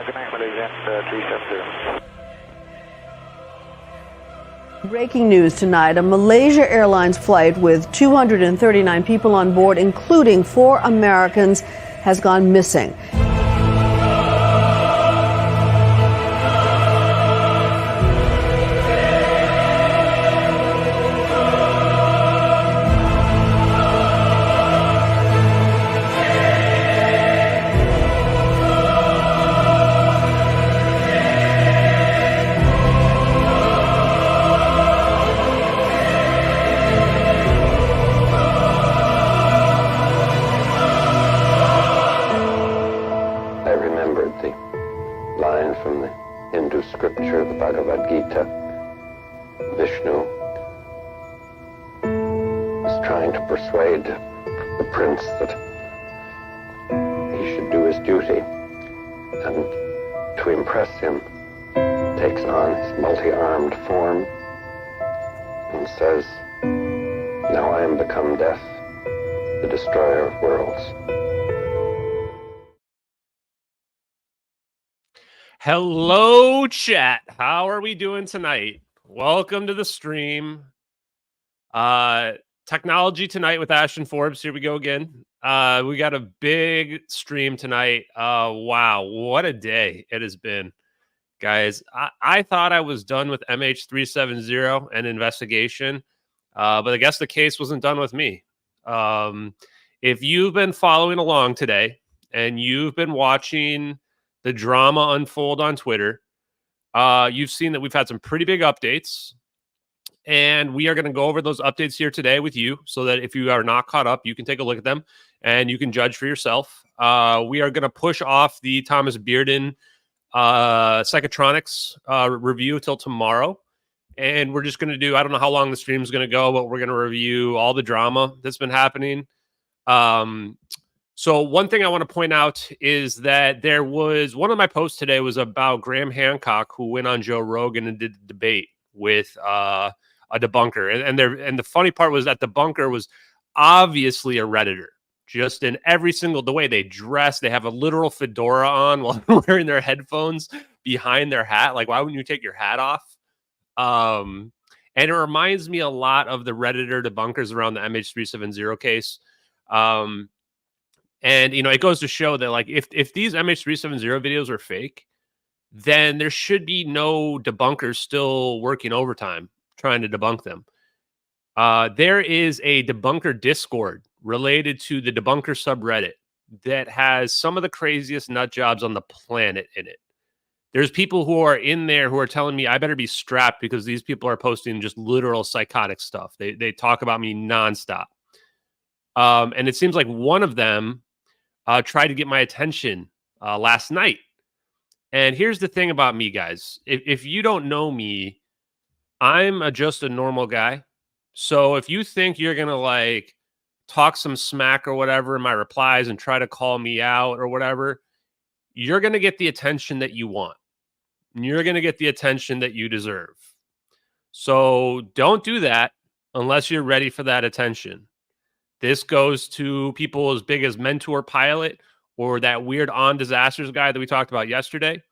Good night, Malaysia 370. Breaking news tonight, a Malaysia Airlines flight with 239 people on board, including 4 Americans, has gone missing. From the Hindu scripture, the Bhagavad Gita, Vishnu is trying to persuade the prince that he should do his duty, and to impress him takes on his multi-armed form and says, "Now I am become death, the destroyer of worlds." Hello, chat. How are we doing tonight? Welcome to the stream. Technology tonight with Ashton Forbes. Here we go again. We got a big stream tonight. Wow, what a day it has been, guys. I thought I was done with MH370 and investigation, but I guess the case wasn't done with me. If you've been following along today and you've been watching the drama unfold on Twitter, you've seen that we've had some pretty big updates, and we are going to go over those updates here today with you so that if you are not caught up, you can take a look at them and you can judge for yourself. We are going to push off the Thomas Bearden psychotronics review till tomorrow, and we're just going to do, I don't know how long the stream is going to go, but we're going to review all the drama that's been happening. So one thing I want to point out is that there was one of my posts today was about Graham Hancock, who went on Joe Rogan and did a debate with a debunker. And the funny part was that debunker was obviously a Redditor, just in every single, the way they dress, they have a literal fedora on while wearing their headphones behind their hat. Like, why wouldn't you take your hat off? And it reminds me a lot of the Redditor debunkers around the MH370 case. And, you know, it goes to show that, like, if these MH370 videos are fake, then there should be no debunkers still working overtime trying to debunk them. There is a debunker Discord related to the debunker subreddit that has some of the craziest nut jobs on the planet in it. There's people who are in there who are telling me I better be strapped because these people are posting just literal psychotic stuff. They talk about me nonstop. And it seems like one of them tried to get my attention last night. And here's the thing about me, guys. If you don't know me, I'm just a normal guy. So if you think you're going to like talk some smack or whatever in my replies and try to call me out or whatever, you're going to get the attention that you want. You're going to get the attention that you deserve. So don't do that unless you're ready for that attention. This goes to people as big as Mentor Pilot or that weird On Disasters guy that we talked about yesterday.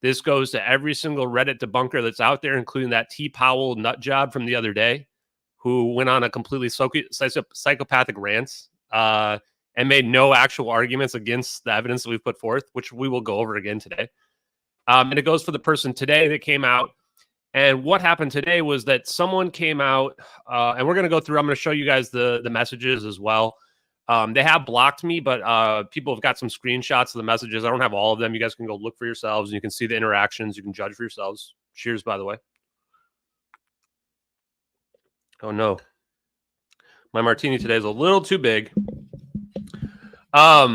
This goes to every single Reddit debunker that's out there, including that T. Powell nut job from the other day, who went on a completely psychopathic rant and made no actual arguments against the evidence that we've put forth, which we will go over again today. And it goes for the person today that came out. And what happened today was that someone came out, and we're going to go through, I'm going to show you guys the messages as well. They have blocked me, but people have got some screenshots of the messages. I don't have all of them. You guys can go look for yourselves, and you can see the interactions. You can judge for yourselves. Cheers, by the way. Oh, no. My martini today is a little too big. Let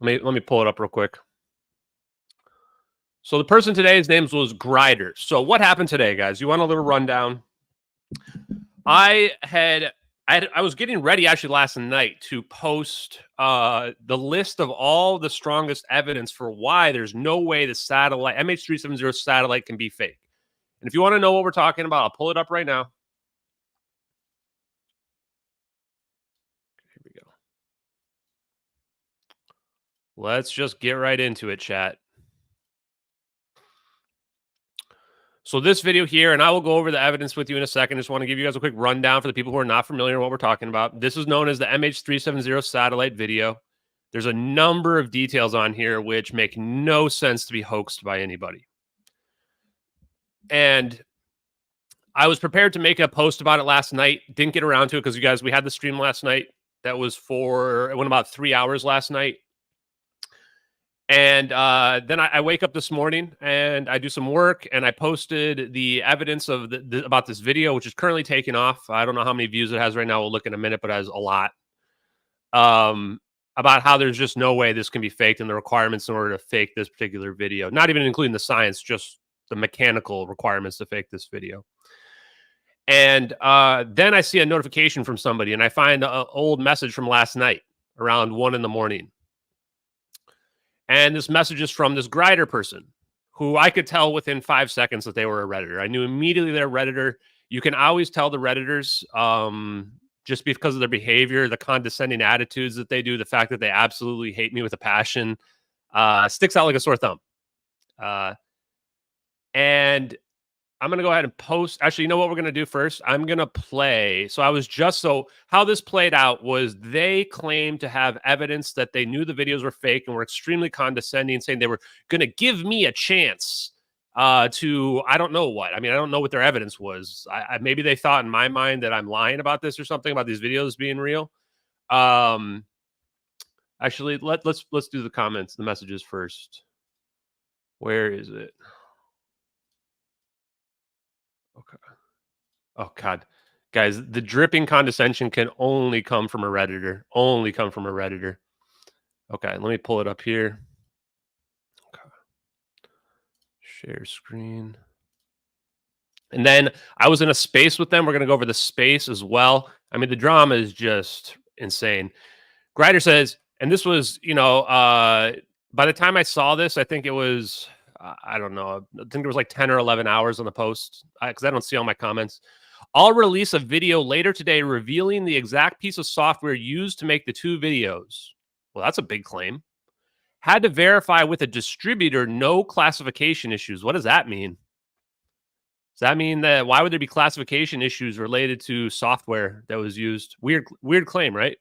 me pull it up real quick. So the person today's name was Grider. So what happened today, guys? You want a little rundown? I was getting ready actually last night to post the list of all the strongest evidence for why there's no way the satellite, MH370 satellite, can be fake. And if you want to know what we're talking about, I'll pull it up right now. Here we go. Let's just get right into it, chat. So this video here, and I will go over the evidence with you in a second. Just want to give you guys a quick rundown for the people who are not familiar with what we're talking about. This is known as the MH370 Satellite video. There's a number of details on here which make no sense to be hoaxed by anybody. And I was prepared to make a post about it last night. Didn't get around to it because you guys, we had the stream last night. That was it went about 3 hours last night. And then I wake up this morning and I do some work and I posted the evidence of about this video, which is currently taking off. I don't know how many views it has right now. We'll look in a minute, but it has a lot. About how there's just no way this can be faked and the requirements in order to fake this particular video, not even including the science, just the mechanical requirements to fake this video. And then I see a notification from somebody and I find an old message from last night around 1 in the morning. And this message is from this Grider person who I could tell within 5 seconds that they were a Redditor. I knew immediately they're a Redditor. You can always tell the Redditors just because of their behavior, the condescending attitudes that they do, the fact that they absolutely hate me with a passion, sticks out like a sore thumb. And I'm going to go ahead and post. Actually, you know what we're going to do first? I'm going to play. So how this played out was they claimed to have evidence that they knew the videos were fake and were extremely condescending, saying they were going to give me a chance to, I don't know what. I mean, I don't know what their evidence was. Maybe they thought in my mind that I'm lying about this or something, about these videos being real. Actually, let's do the comments, the messages first. Where is it? Okay. Oh, God. Guys, the dripping condescension can only come from a Redditor. Only come from a Redditor. Okay, let me pull it up here. Okay. Share screen. And then I was in a space with them. We're going to go over the space as well. I mean, the drama is just insane. Grider says, and this was, by the time I saw this, I think it was... I don't know. I think there was like 10 or 11 hours on the post because I don't see all my comments. I'll release a video later today revealing the exact piece of software used to make the 2 videos. Well, that's a big claim. Had to verify with a distributor, no classification issues. What does that mean? Does that mean that why would there be classification issues related to software that was used? Weird claim, right?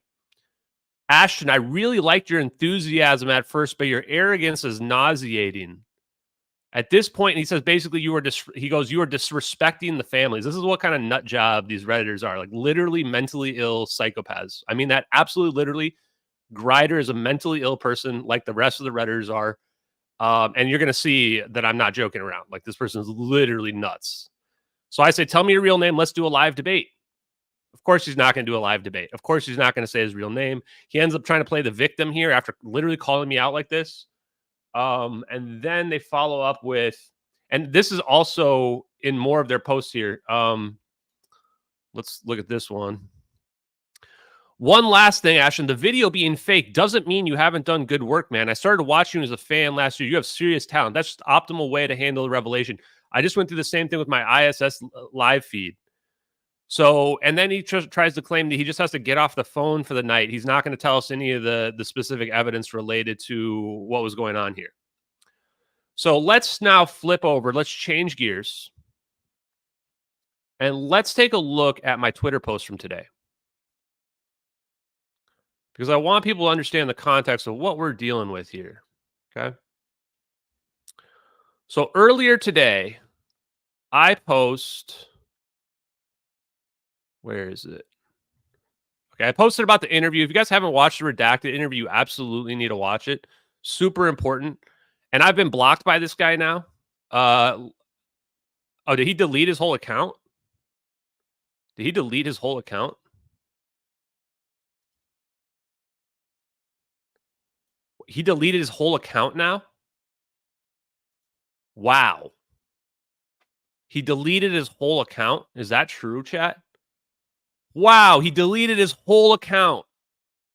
Ashton, I really liked your enthusiasm at first, but your arrogance is nauseating. At this point, he says, basically, you are disrespecting the families. This is what kind of nut job these Redditors are, like literally mentally ill psychopaths. I mean that absolutely literally. Grider is a mentally ill person like the rest of the Redditors are. And you're going to see that I'm not joking around. Like this person is literally nuts. So I say, tell me your real name. Let's do a live debate. Of course, he's not going to do a live debate. Of course, he's not going to say his real name. He ends up trying to play the victim here after literally calling me out like this. And then they follow up with, and this is also in more of their posts here. Let's look at this one. One last thing, Ashton, the video being fake doesn't mean you haven't done good work, man. I started watching you as a fan last year. You have serious talent. That's the optimal way to handle the revelation. I just went through the same thing with my ISS live feed. So, and then he tries to claim that he just has to get off the phone for the night. He's not going to tell us any of the specific evidence related to what was going on here. So let's now flip over. Let's change gears. And let's take a look at my Twitter post from today. Because I want people to understand the context of what we're dealing with here. Okay. So earlier today, I post... Where is it? Okay, I posted about the interview. If you guys haven't watched the redacted interview, you absolutely need to watch it. Super important. And I've been blocked by this guy now. Oh, did he delete his whole account? Did he delete his whole account? He deleted his whole account now? Wow. He deleted his whole account? Is that true, chat? Wow, he deleted his whole account.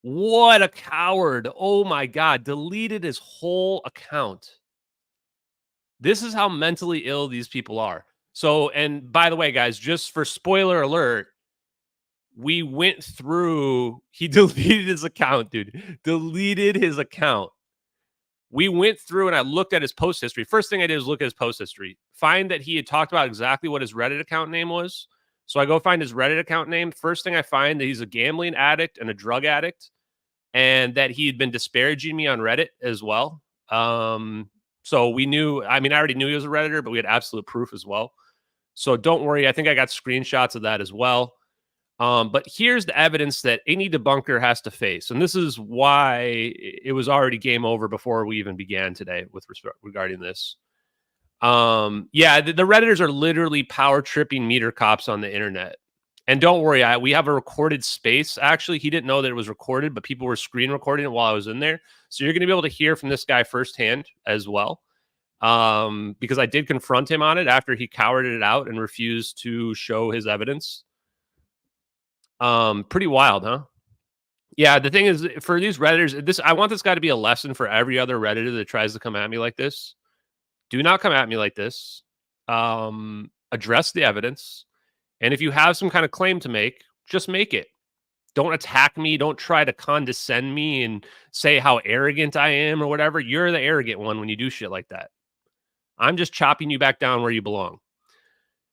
What a coward. Oh my God, deleted his whole account. This is how mentally ill these people are. So, and by the way, guys, just for spoiler alert, we went through, he deleted his account, dude. Deleted his account. We went through and I looked at his post history. First thing I did was look at his post history, find that he had talked about exactly what his Reddit account name was. So I go find his Reddit account name. First thing I find that he's a gambling addict and a drug addict, and that he had been disparaging me on Reddit as well. So we knew, I mean, I already knew he was a Redditor, but we had absolute proof as well. So don't worry. I think I got screenshots of that as well. But here's the evidence that any debunker has to face. And this is why it was already game over before we even began today with respect regarding this. Yeah, the Redditors are literally power tripping meter cops on the internet. And don't worry, we have a recorded space. Actually, he didn't know that it was recorded, but people were screen recording it while I was in there. So you're going to be able to hear from this guy firsthand as well. Because I did confront him on it after he cowered it out and refused to show his evidence. Pretty wild, huh? Yeah, the thing is, for these Redditors, I want this guy to be a lesson for every other Redditor that tries to come at me like this. Do not come at me like this. Address the evidence. And if you have some kind of claim to make, just make it. Don't attack me. Don't try to condescend me and say how arrogant I am or whatever. You're the arrogant one when you do shit like that. I'm just chopping you back down where you belong.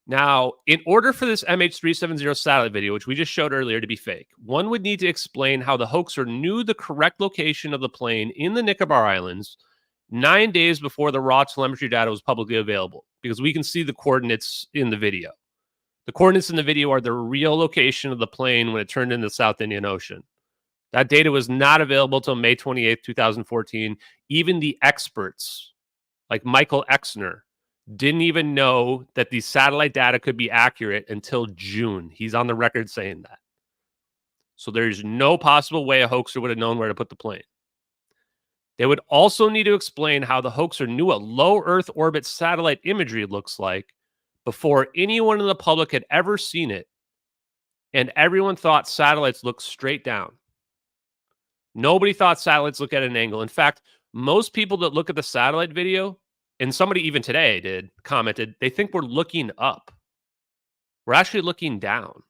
Now, in order for this MH370 satellite video, which we just showed earlier, to be fake, one would need to explain how the hoaxer knew the correct location of the plane in the Nicobar Islands 9 days before the raw telemetry data was publicly available, because we can see the coordinates in the video. The coordinates in the video are the real location of the plane when it turned into the South Indian Ocean. That data was not available until May 28th, 2014. Even the experts, like Michael Exner, didn't even know that the satellite data could be accurate until June. He's on the record saying that. So there's no possible way a hoaxer would have known where to put the plane. They would also need to explain how the hoaxer knew what low Earth orbit satellite imagery looks like before anyone in the public had ever seen it, and everyone thought satellites look straight down. Nobody thought satellites look at an angle. In fact, most people that look at the satellite video, and somebody even today commented, they think we're looking up. We're actually looking down.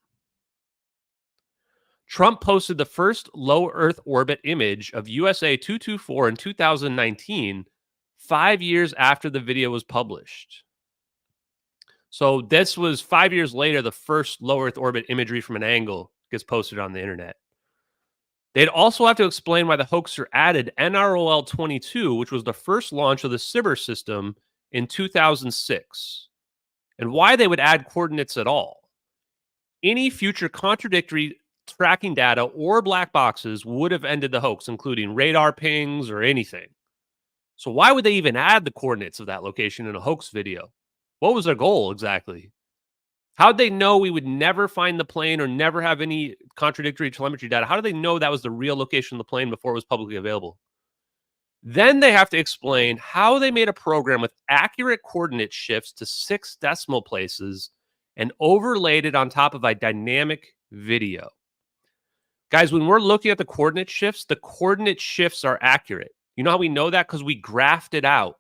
Trump posted the first low Earth orbit image of USA 224 in 2019, 5 years after the video was published. So this was 5 years later, the first low Earth orbit imagery from an angle gets posted on the internet. They'd also have to explain why the hoaxer added NROL-22, which was the first launch of the SBIR system in 2006, and why they would add coordinates at all. Any future contradictory tracking data or black boxes would have ended the hoax, including radar pings or anything. So why would they even add the coordinates of that location in a hoax video? What was their goal exactly? How'd they know we would never find the plane or never have any contradictory telemetry data? How did they know that was the real location of the plane before it was publicly available? Then they have to explain how they made a program with accurate coordinate shifts to 6 decimal places and overlaid it on top of a dynamic video. Guys, when we're looking at the coordinate shifts are accurate. You know how we know that? Because we graphed it out.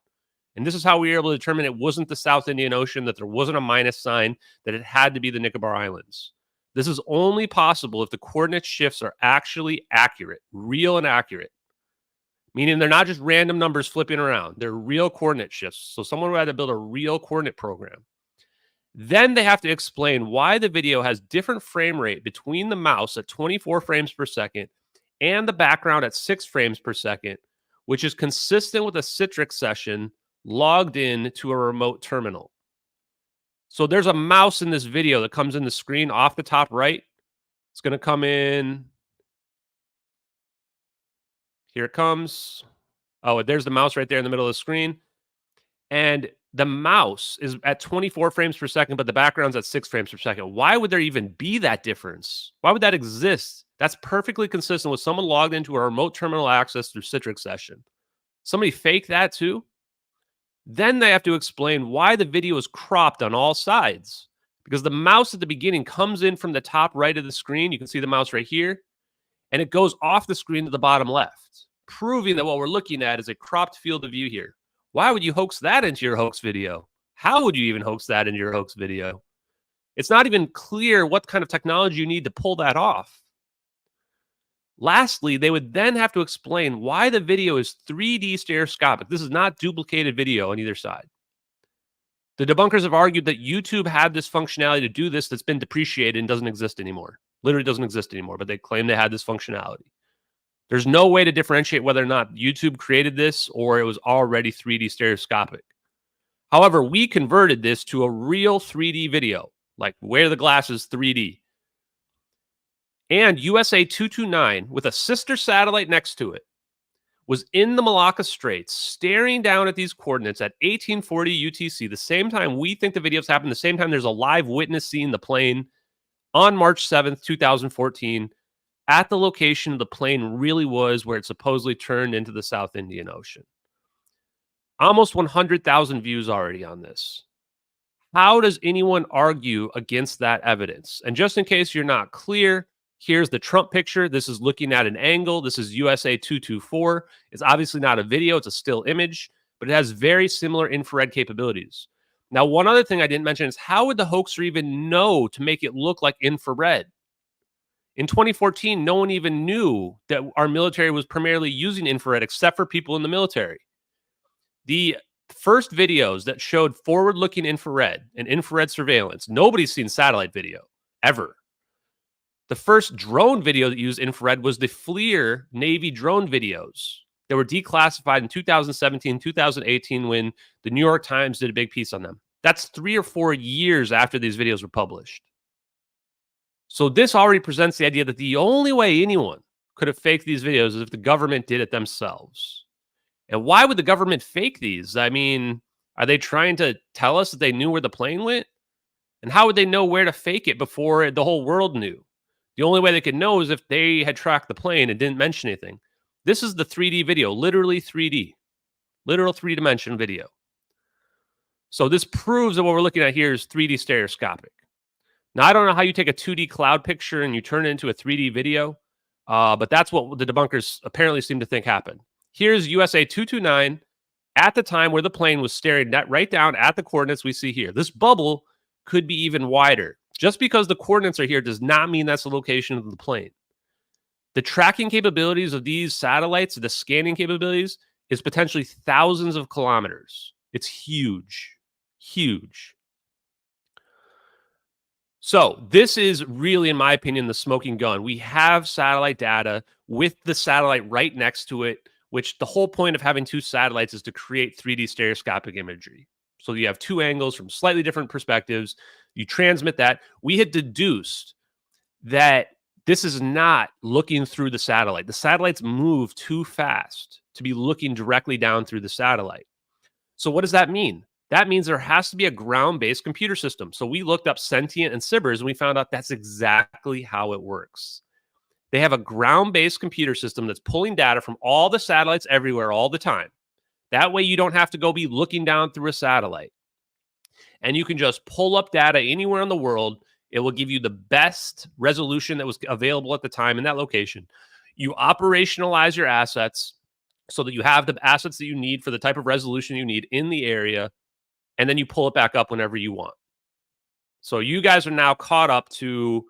And this is how we were able to determine it wasn't the South Indian Ocean, that there wasn't a minus sign, that it had to be the Nicobar Islands. This is only possible if the coordinate shifts are actually accurate, real and accurate. Meaning they're not just random numbers flipping around. They're real coordinate shifts. So someone would have to build a real coordinate program. Then they have to explain why the video has different frame rate between the mouse at 24 frames per second and the background at 6 frames per second, which is consistent with a Citrix session logged in to a remote terminal. So there's a mouse in this video that comes in the screen off the top right. It's going to come in. Here it comes. Oh, there's the mouse right there in the middle of the screen. And the mouse is at 24 frames per second, but the background's at 6 frames per second. Why would there even be that difference? Why would that exist? That's perfectly consistent with someone logged into a remote terminal access through Citrix session. Somebody fake that too? Then they have to explain why the video is cropped on all sides. Because the mouse at the beginning comes in from the top right of the screen. You can see the mouse right here. And it goes off the screen to the bottom left, proving that what we're looking at is a cropped field of view here. Why would you hoax that into your hoax video? How would you even hoax that into your hoax video? It's not even clear what kind of technology you need to pull that off. Lastly, they would then have to explain why the video is 3D stereoscopic. This is not duplicated video on either side. The debunkers have argued that YouTube had this functionality to do this that's been depreciated and doesn't exist anymore. Literally doesn't exist anymore, but they claim they had this functionality. There's no way to differentiate whether or not YouTube created this or it was already 3D stereoscopic. However, we converted this to a real 3D video, like wear the glasses 3D. And USA 229, with a sister satellite next to it, was in the Malacca Straits, staring down at these coordinates at 1840 UTC, the same time we think the videos happened, the same time there's a live witness seeing the plane on March 7th, 2014, at the location the plane really was, where it supposedly turned into the South Indian Ocean. Almost 100,000 views already on this. How does anyone argue against that evidence? And just in case you're not clear, here's the Trump picture. This is looking at an angle. This is USA 224. It's obviously not a video. It's a still image, but it has very similar infrared capabilities. Now, one other thing I didn't mention is how would the hoaxer even know to make it look like infrared? In 2014, no one even knew that our military was primarily using infrared except for people in the military. The first videos that showed forward-looking infrared and infrared surveillance, nobody's seen satellite video, ever. The first drone video that used infrared was the FLIR Navy drone videos that were declassified in 2017, 2018, when the New York Times did a big piece on them. That's 3 or 4 years after these videos were published. So this already presents the idea that the only way anyone could have faked these videos is if the government did it themselves. And why would the government fake these? I mean, are they trying to tell us that they knew where the plane went? And how would they know where to fake it before the whole world knew? The only way they could know is if they had tracked the plane and didn't mention anything. This is the 3D video, literally 3D, literal 3-dimension video. So this proves that what we're looking at here is 3D stereoscopic. Now, I don't know how you take a 2D cloud picture and you turn it into a 3D video, but that's what the debunkers apparently seem to think happened. Here's USA 229 at the time where the plane was staring right down at the coordinates we see here. This bubble could be even wider. Just because the coordinates are here does not mean that's the location of the plane. The tracking capabilities of these satellites, the scanning capabilities, is potentially thousands of kilometers. It's huge, huge. So this is really, in my opinion, the smoking gun. We have satellite data with the satellite right next to it, which the whole point of having 2 satellites is to create 3D stereoscopic imagery. So you have 2 angles from slightly different perspectives. You transmit that. We had deduced that this is not looking through the satellite. The satellites move too fast to be looking directly down through the satellite. So what does that mean? That means there has to be a ground-based computer system. So we looked up Sentient and Sybers, and we found out that's exactly how it works. They have a ground-based computer system that's pulling data from all the satellites everywhere all the time. That way you don't have to go be looking down through a satellite. And you can just pull up data anywhere in the world. It will give you the best resolution that was available at the time in that location. You operationalize your assets so that you have the assets that you need for the type of resolution you need in the area, and then you pull it back up whenever you want. So you guys are now caught up to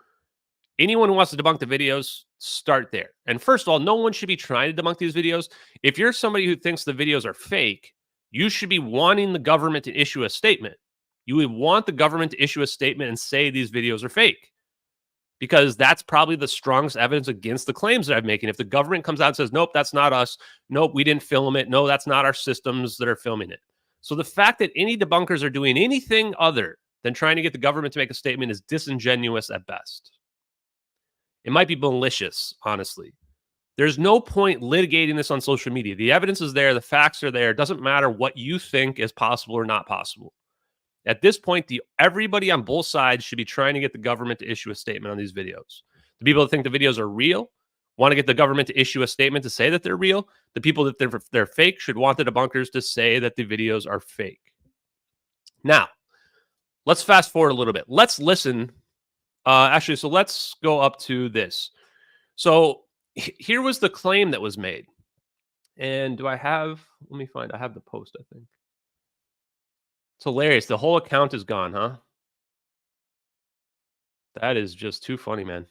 anyone who wants to debunk the videos, start there. And first of all, no one should be trying to debunk these videos. If you're somebody who thinks the videos are fake, you should be wanting the government to issue a statement. You would want the government to issue a statement and say these videos are fake, because that's probably the strongest evidence against the claims that I'm making. If the government comes out and says, nope, that's not us. Nope, we didn't film it. No, that's not our systems that are filming it. So the fact that any debunkers are doing anything other than trying to get the government to make a statement is disingenuous at best. It might be malicious, honestly. There's no point litigating this on social media. The evidence is there. The facts are there. It doesn't matter what you think is possible or not possible. At this point, everybody on both sides should be trying to get the government to issue a statement on these videos. The people that think the videos are real want to get the government to issue a statement to say that they're real. The people that they're fake should want the debunkers to say that the videos are fake. Now, let's fast forward a little bit. Let's listen. So let's go up to this. So here was the claim that was made. And let me find, I have the post, I think. It's hilarious. The whole account is gone, huh? That is just too funny, man.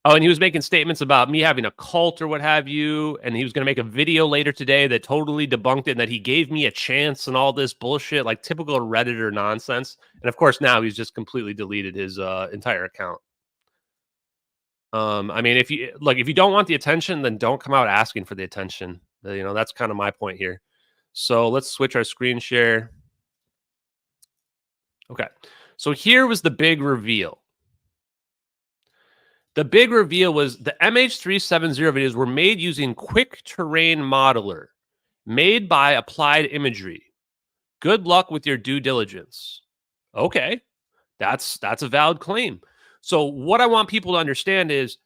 Oh, and he was making statements about me having a cult or what have you, and he was going to make a video later today that totally debunked it and that he gave me a chance and all this bullshit, like typical Redditor nonsense. And of course, now he's just completely deleted his entire account. I mean, if you don't want the attention, then don't come out asking for the attention. You know, that's kind of my point here. So let's switch our screen share. Okay. So here was the big reveal. The big reveal was the MH370 videos were made using Quick Terrain Modeler, made by Applied Imagery. Good luck with your due diligence. Okay. That's a valid claim. So what I want people to understand is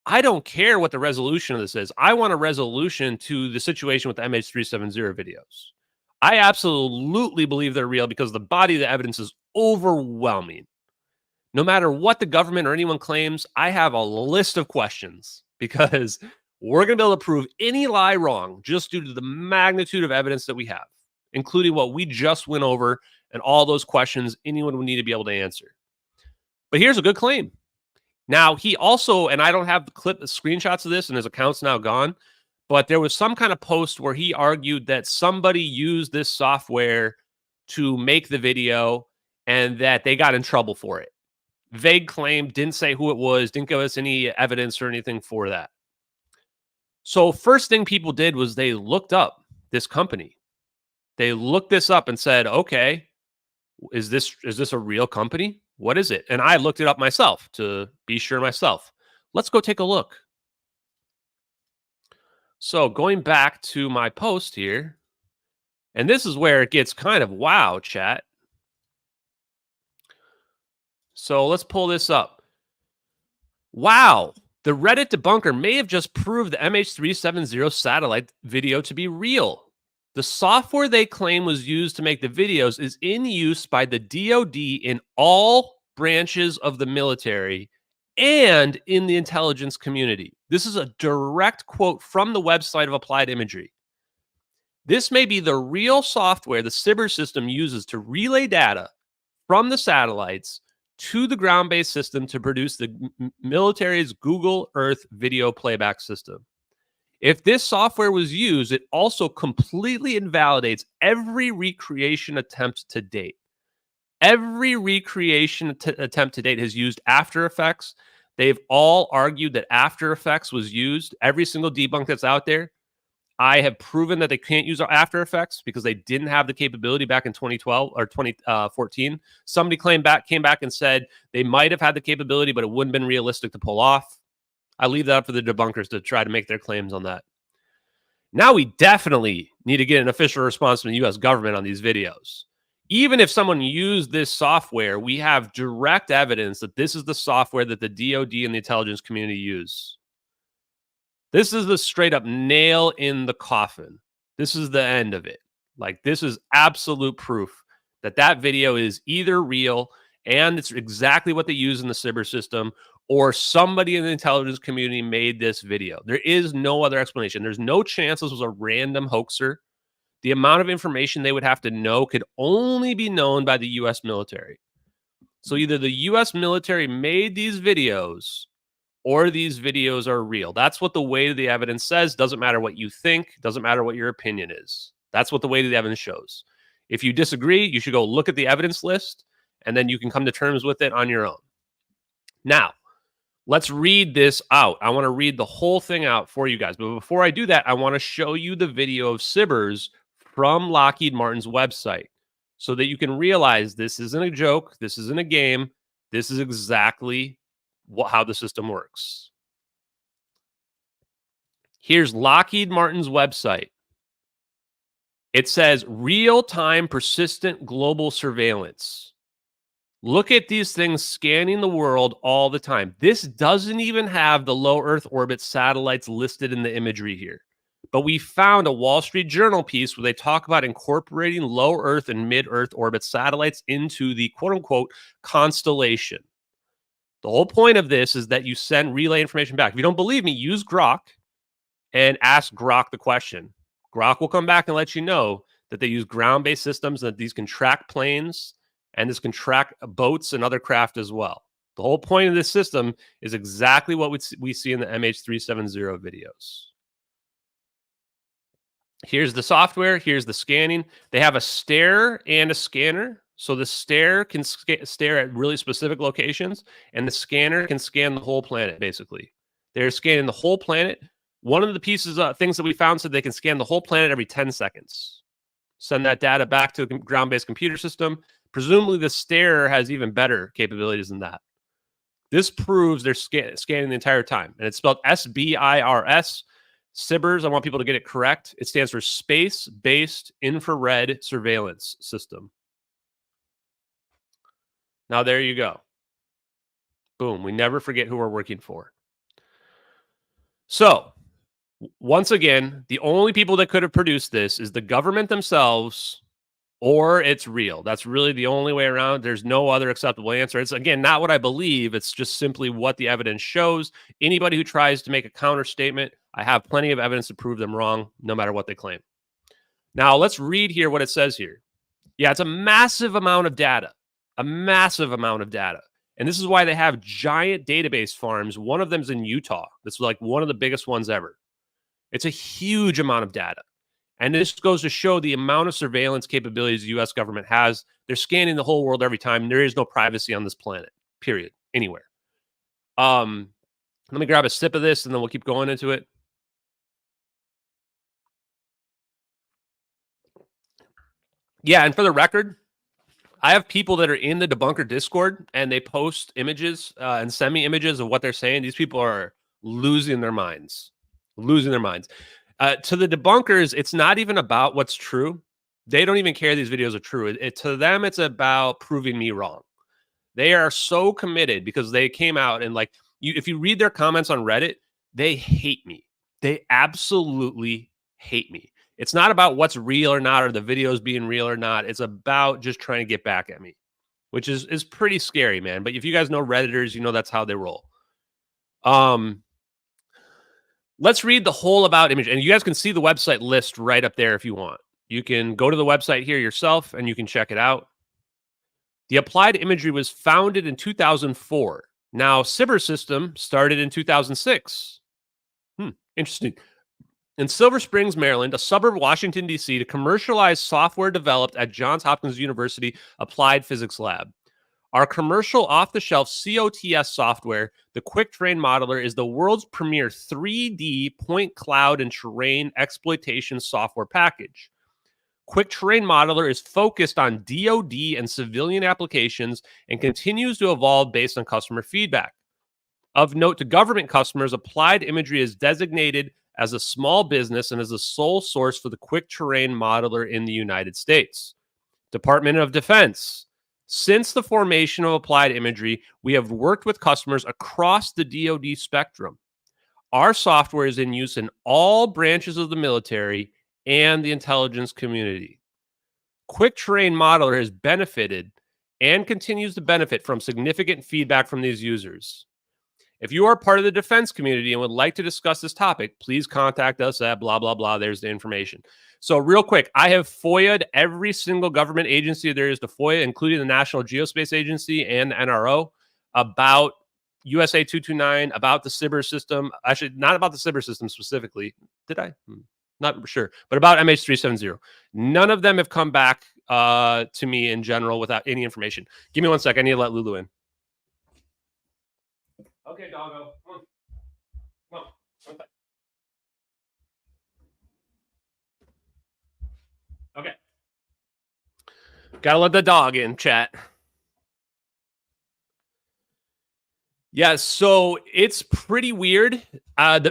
I don't care what the resolution of this is. I want a resolution to the situation with the MH370 videos. I absolutely believe they're real because the body of the evidence is overwhelming. No matter what the government or anyone claims, I have a list of questions because we're going to be able to prove any lie wrong just due to the magnitude of evidence that we have, including what we just went over and all those questions anyone would need to be able to answer. But here's a good claim. Now, he also, and I don't have the screenshots of this, and his account's now gone, but there was some kind of post where he argued that somebody used this software to make the video and that they got in trouble for it. Vague claim, didn't say who it was, didn't give us any evidence or anything for that. So first thing people did was they looked up this company. They looked this up and said, okay, is this a real company? What is it? And I looked it up myself to be sure myself. Let's go take a look. So going back to my post here, and this is where it gets kind of wow, chat. So let's pull this up. Wow, the Reddit debunker may have just proved the MH370 satellite video to be real. The software they claim was used to make the videos is in use by the DoD in all branches of the military and in the intelligence community. This is a direct quote from the website of Applied Imagery. This may be the real software the cyber system uses to relay data from the satellites to the ground-based system to produce the military's Google Earth video playback system. If this software was used, it also completely invalidates every recreation attempt to date. Every recreation attempt to date has used After Effects. They've all argued that After Effects was used. Every single debunk that's out there, I have proven that they can't use After Effects because they didn't have the capability back in 2012 or 2014. Somebody came back and said they might have had the capability, but it wouldn't have been realistic to pull off. I leave that up for the debunkers to try to make their claims on that. Now we definitely need to get an official response from the U.S. government on these videos. Even if someone used this software, we have direct evidence that this is the software that the DoD and the intelligence community use. This is the straight up nail in the coffin. This is the end of it. Like, this is absolute proof that that video is either real and it's exactly what they use in the cyber system, or somebody in the intelligence community made this video. There is no other explanation. There's no chance this was a random hoaxer. The amount of information they would have to know could only be known by the U.S. military. So either the U.S. military made these videos or these videos are real. That's what the weight of the evidence says. Doesn't matter what you think. Doesn't matter what your opinion is. That's what the weight of the evidence shows. If you disagree, you should go look at the evidence list, and then you can come to terms with it on your own. Now, let's read this out. I want to read the whole thing out for you guys. But before I do that, I want to show you the video of Sibbers from Lockheed Martin's website so that you can realize this isn't a joke. This isn't a game. This is exactly how the system works. Here's Lockheed Martin's website. It says real-time persistent global surveillance. Look at these things scanning the world all the time. This doesn't even have the low Earth orbit satellites listed in the imagery here. But we found a Wall Street Journal piece where they talk about incorporating low Earth and mid-Earth orbit satellites into the quote-unquote constellation. The whole point of this is that you send relay information back. If you don't believe me, use Grok and ask Grok the question. Grok will come back and let you know that they use ground-based systems, and that these can track planes, and this can track boats and other craft as well. The whole point of this system is exactly what we see in the MH370 videos. Here's the software. Here's the scanning. They have a stare and a scanner. So the stare can stare at really specific locations, and the scanner can scan the whole planet, basically. They're scanning the whole planet. One of the pieces of things that we found said they can scan the whole planet every 10 seconds. Send that data back to a ground-based computer system. Presumably the stare has even better capabilities than that. This proves they're scanning the entire time. And it's spelled SBIRS. SBIRS, I want people to get it correct. It stands for Space-Based Infrared Surveillance System. Now, there you go. Boom. We never forget who we're working for. So, once again, the only people that could have produced this is the government themselves, or it's real. That's really the only way around. There's no other acceptable answer. It's, again, not what I believe. It's just simply what the evidence shows. Anybody who tries to make a counter statement, I have plenty of evidence to prove them wrong, no matter what they claim. Now, let's read here what it says here. Yeah, it's a massive amount of data. A massive amount of data. And this is why they have giant database farms. One of them is in Utah. That's like one of the biggest ones ever. It's a huge amount of data. And this goes to show the amount of surveillance capabilities the U.S. government has. They're scanning the whole world every time. There is no privacy on this planet, period, anywhere. Let me grab a sip of this, and then we'll keep going into it. Yeah, and for the record, I have people that are in the Debunker Discord, and they post images and send me images of what they're saying. These people are losing their minds. Losing their minds. To the debunkers, it's not even about what's true. They don't even care these videos are true. To them, it's about proving me wrong. They are so committed because they came out and, like, if you read their comments on Reddit, they hate me. They absolutely hate me. It's not about what's real or not, or the videos being real or not. It's about just trying to get back at me, which is pretty scary, man. But if you guys know Redditors, you know that's how they roll. Let's read the whole about image. And you guys can see the website list right up there if you want. You can go to the website here yourself, and you can check it out. The Applied Imagery was founded in 2004. Now, Cyber System started in 2006. Interesting. In Silver Springs, Maryland, a suburb of Washington, D.C., to commercialize software developed at Johns Hopkins University Applied Physics Lab. Our commercial off-the-shelf COTS software, the Quick Terrain Modeler, is the world's premier 3D point cloud and terrain exploitation software package. Quick Terrain Modeler is focused on DoD and civilian applications and continues to evolve based on customer feedback. Of note to government customers, Applied Imagery is designated as a small business and is the sole source for the Quick Terrain Modeler in the United States. Department of Defense. Since the formation of Applied Imagery, we have worked with customers across the DoD spectrum. Our software is in use in all branches of the military and the intelligence community. Quick Terrain Modeler has benefited and continues to benefit from significant feedback from these users. If you are part of the defense community and would like to discuss this topic, please contact us at blah, blah, blah. There's the information. So real quick, I have FOIA'd every single government agency there is to FOIA, including the National Geospace Agency and the NRO, about USA 229, about the Cyber System. Actually, not about the Cyber System specifically. Did I? Not sure. But about MH370. None of them have come back to me in general without any information. Give me one sec. I need to let Lulu in. Okay, doggo. Come on. Come on. Come on. Okay. Gotta let the dog in, chat. Yeah, so it's pretty weird.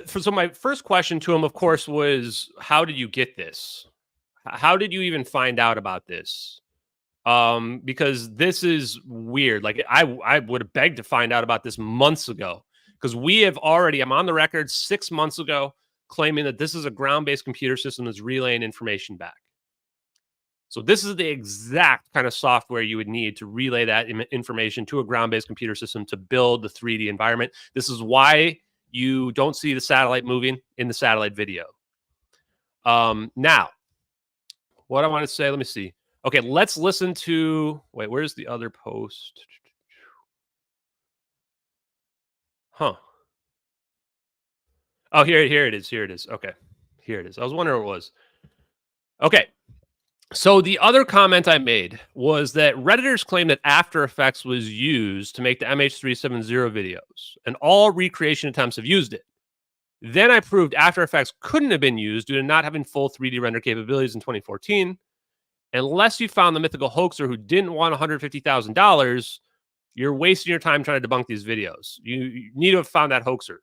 So my first question to him, of course, was, how did you get this? How did you even find out about this? Because this is weird. Like, I would have begged to find out about this months ago, because we have already, I'm on the record 6 months ago claiming that this is a ground-based computer system that's relaying information back. So this is the exact kind of software you would need to relay that information to a ground-based computer system to build the 3D environment. This is why you don't see the satellite moving in the satellite video. Now, what I want to say, let me see. Okay, let's listen to, wait, where's the other post? Huh. Oh, here it is. Here it is. Okay. Here it is. I was wondering what it was. Okay. So the other comment I made was that Redditors claim that After Effects was used to make the MH370 videos, and all recreation attempts have used it. Then I proved After Effects couldn't have been used due to not having full 3D render capabilities in 2014. Unless you found the mythical hoaxer who didn't want $150,000, you're wasting your time trying to debunk these videos. You need to have found that hoaxer.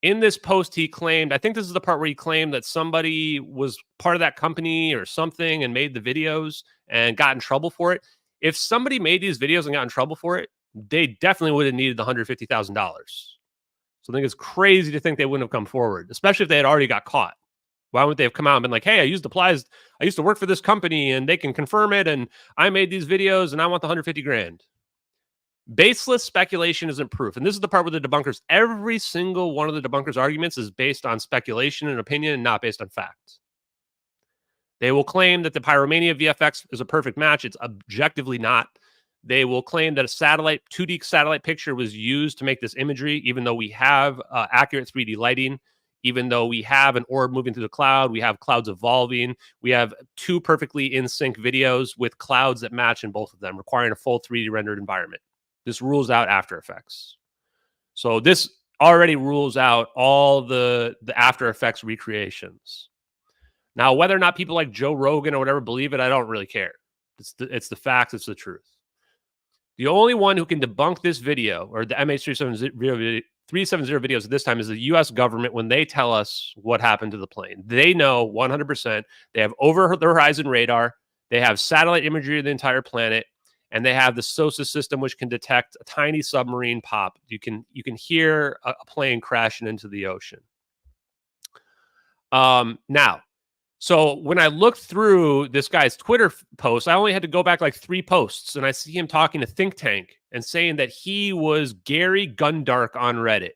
In this post, he claimed, I think this is the part where he claimed that somebody was part of that company or something and made the videos and got in trouble for it. If somebody made these videos and got in trouble for it, they definitely would have needed the $150,000. So I think it's crazy to think they wouldn't have come forward, especially if they had already got caught. Why wouldn't they have come out and been like, hey, I used to work for this company and they can confirm it. And I made these videos and I want the 150 grand. Baseless speculation isn't proof. And this is the part where the debunkers, every single one of the debunkers' arguments is based on speculation and opinion and not based on facts. They will claim that the Pyromania VFX is a perfect match. It's objectively not. They will claim that a 2D satellite picture was used to make this imagery, even though we have accurate 3D lighting, even though we have an orb moving through the cloud, we have clouds evolving, we have two perfectly in sync videos with clouds that match in both of them, requiring a full 3D rendered environment. This rules out After Effects. So this already rules out all the After Effects recreations. Now, whether or not people like Joe Rogan or whatever believe it, I don't really care. It's the facts. It's the truth. The only one who can debunk this video or the MH370 videos at this time is the U.S. government when they tell us what happened to the plane. They know 100%. They have over-the-horizon radar. They have satellite imagery of the entire planet. And they have the SOSA system, which can detect a tiny submarine pop. You can hear a plane crashing into the ocean. Now, so when I looked through this guy's Twitter post, I only had to go back like 3 posts, and I see him talking to Think Tank and saying that he was Gary Gundark on Reddit.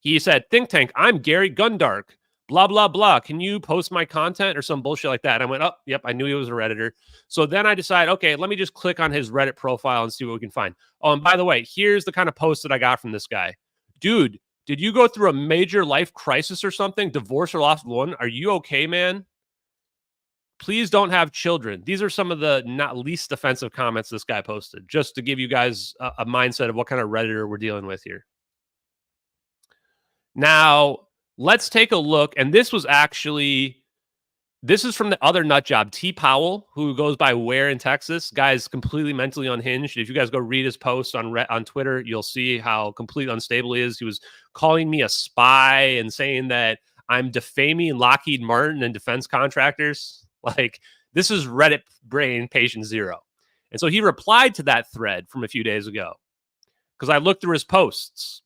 He said, Think Tank, I'm Gary Gundark. Blah, blah, blah. Can you post my content or some bullshit like that? And I went, oh, yep, I knew he was a Redditor. So then I decided, okay, let me just click on his Reddit profile and see what we can find. Oh, and by the way, here's the kind of post that I got from this guy. Dude, did you go through a major life crisis or something? Divorce or lost one? Are you okay, man? Please don't have children. These are some of the not least offensive comments this guy posted, just to give you guys a mindset of what kind of Redditor we're dealing with here. Now, let's take a look. And this is from the other nut job, T. Powell, who goes by Where in Texas. Guy's completely mentally unhinged. If you guys go read his post on Twitter, you'll see how completely unstable he is. He was calling me a spy and saying that I'm defaming Lockheed Martin and defense contractors. Like, this is Reddit brain patient zero. And so he replied to that thread from a few days ago because I looked through his posts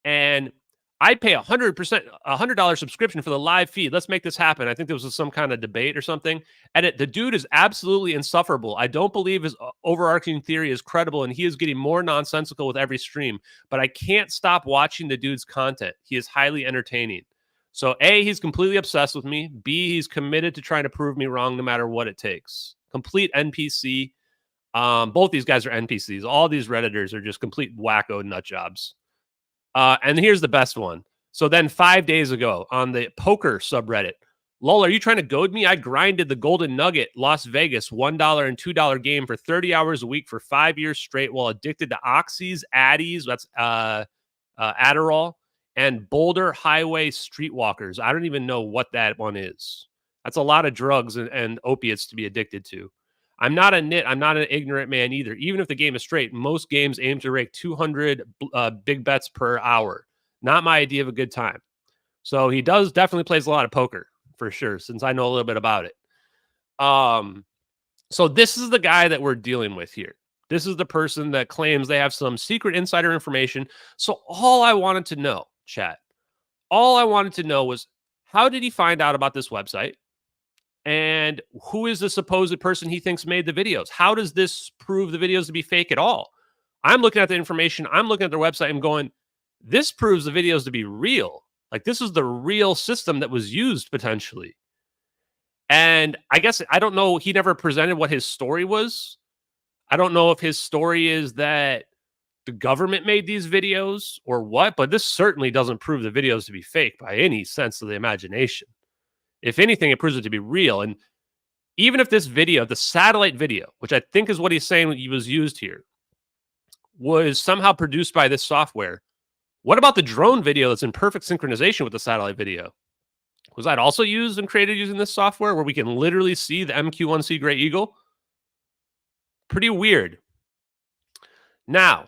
and I'd pay $100 subscription for the live feed. Let's make this happen. I think there was some kind of debate or something. And the dude is absolutely insufferable. I don't believe his overarching theory is credible, and he is getting more nonsensical with every stream. But I can't stop watching the dude's content. He is highly entertaining. So A, he's completely obsessed with me. B, he's committed to trying to prove me wrong no matter what it takes. Complete NPC. Both these guys are NPCs. All these Redditors are just complete wacko nut jobs. And here's the best one. So then 5 days ago on the poker subreddit, lol, are you trying to goad me? I grinded the Golden Nugget Las Vegas $1 and $2 game for 30 hours a week for 5 years straight while addicted to Oxys, Addies, that's Adderall, and Boulder Highway Streetwalkers. I don't even know what that one is. That's a lot of drugs and opiates to be addicted to. I'm not a nit. I'm not an ignorant man either. Even if the game is straight, most games aim to rake 200 big bets per hour. Not my idea of a good time. So he definitely plays a lot of poker for sure, since I know a little bit about it. So this is the guy that we're dealing with here. This is the person that claims they have some secret insider information. So all I wanted to know, chat, all I wanted to know was, how did he find out about this website? And who is the supposed person he thinks made the videos? How does this prove the videos to be fake at all? I'm looking at the information. I'm looking at their website and going, this proves the videos to be real. Like, this is the real system that was used potentially. And I guess, I don't know, he never presented what his story was. I don't know if his story is that the government made these videos or what, but this certainly doesn't prove the videos to be fake by any sense of the imagination. If anything, it proves it to be real. And even if this video, the satellite video, which I think is what he's saying was used here, was somehow produced by this software, what about the drone video that's in perfect synchronization with the satellite video? Was that also used and created using this software where we can literally see the MQ-1C Gray Eagle? Pretty weird. Now,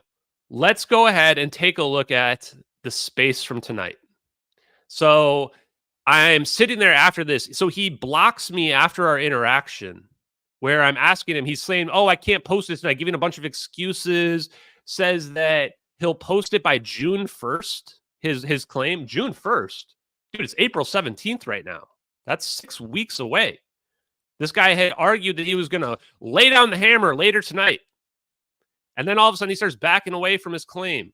let's go ahead and take a look at the space from tonight. So I'm sitting there after this. So he blocks me after our interaction where I'm asking him, he's saying, oh, I can't post this. And I give him a bunch of excuses, says that he'll post it by June 1st, his claim. June 1st? Dude, it's April 17th right now. That's 6 weeks away. This guy had argued that he was going to lay down the hammer later tonight. And then all of a sudden he starts backing away from his claim.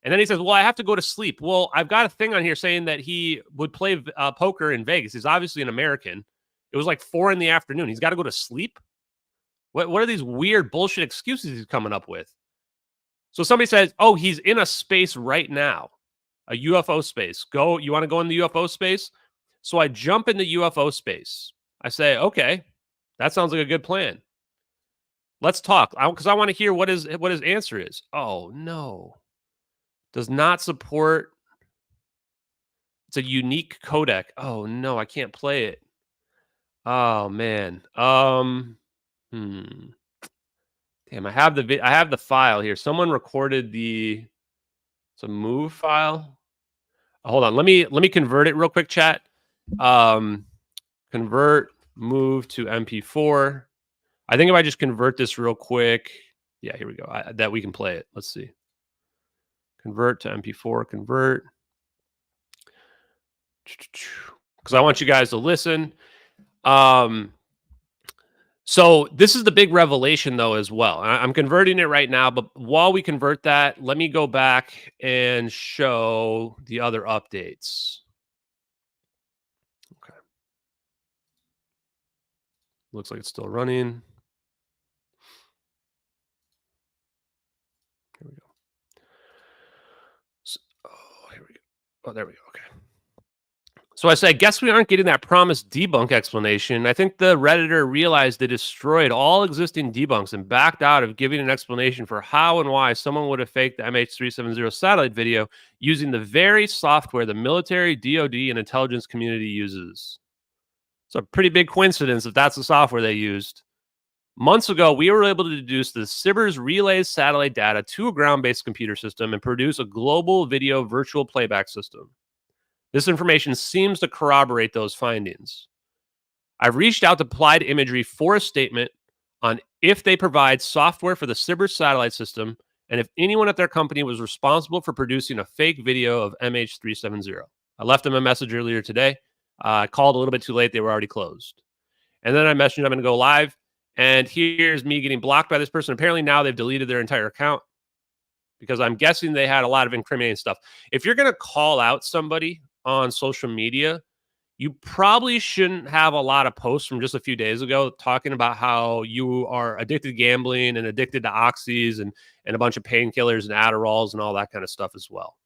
And then he says, well, I have to go to sleep. Well, I've got a thing on here saying that he would play poker in Vegas. He's obviously an American. It was like 4 in the afternoon. He's got to go to sleep? What are these weird bullshit excuses he's coming up with? So somebody says, oh, he's in a space right now, a UFO space. Go, you want to go in the UFO space? So I jump in the UFO space. I say, okay, that sounds like a good plan. Let's talk, because I want to hear what his answer is. Oh, no. Does not support. It's a unique codec. Oh, no, I can't play it. Oh, man. Damn, I have the file here. Someone recorded it's a move file. Hold on. Let me convert it real quick, chat. Convert move to MP4. I think if I just convert this real quick. Yeah, here we go. That we can play it. Let's see. Convert to MP4, convert. Because I want you guys to listen. So this is the big revelation, though, as well. I'm converting it right now, but while we convert that, let me go back and show the other updates. Okay. Looks like it's still running. Here we go. Here we go. Oh, there we go. Okay. So I say, I guess we aren't getting that promised debunk explanation. I think the Redditor realized they destroyed all existing debunks and backed out of giving an explanation for how and why someone would have faked the MH370 satellite video using the very software the military, DoD, and intelligence community uses. It's a pretty big coincidence if that's the software they used. Months ago, we were able to deduce the SBIRS relays satellite data to a ground-based computer system and produce a global video virtual playback system. This information seems to corroborate those findings. I've reached out to Applied Imagery for a statement on if they provide software for the SBIRS satellite system and if anyone at their company was responsible for producing a fake video of MH370. I left them a message earlier today. I called a little bit too late. They were already closed. And then I messaged I'm going to go live. And here's me getting blocked by this person. Apparently now they've deleted their entire account because I'm guessing they had a lot of incriminating stuff. If you're going to call out somebody on social media, you probably shouldn't have a lot of posts from just a few days ago talking about how you are addicted to gambling and addicted to oxys and a bunch of painkillers and Adderalls and all that kind of stuff as well.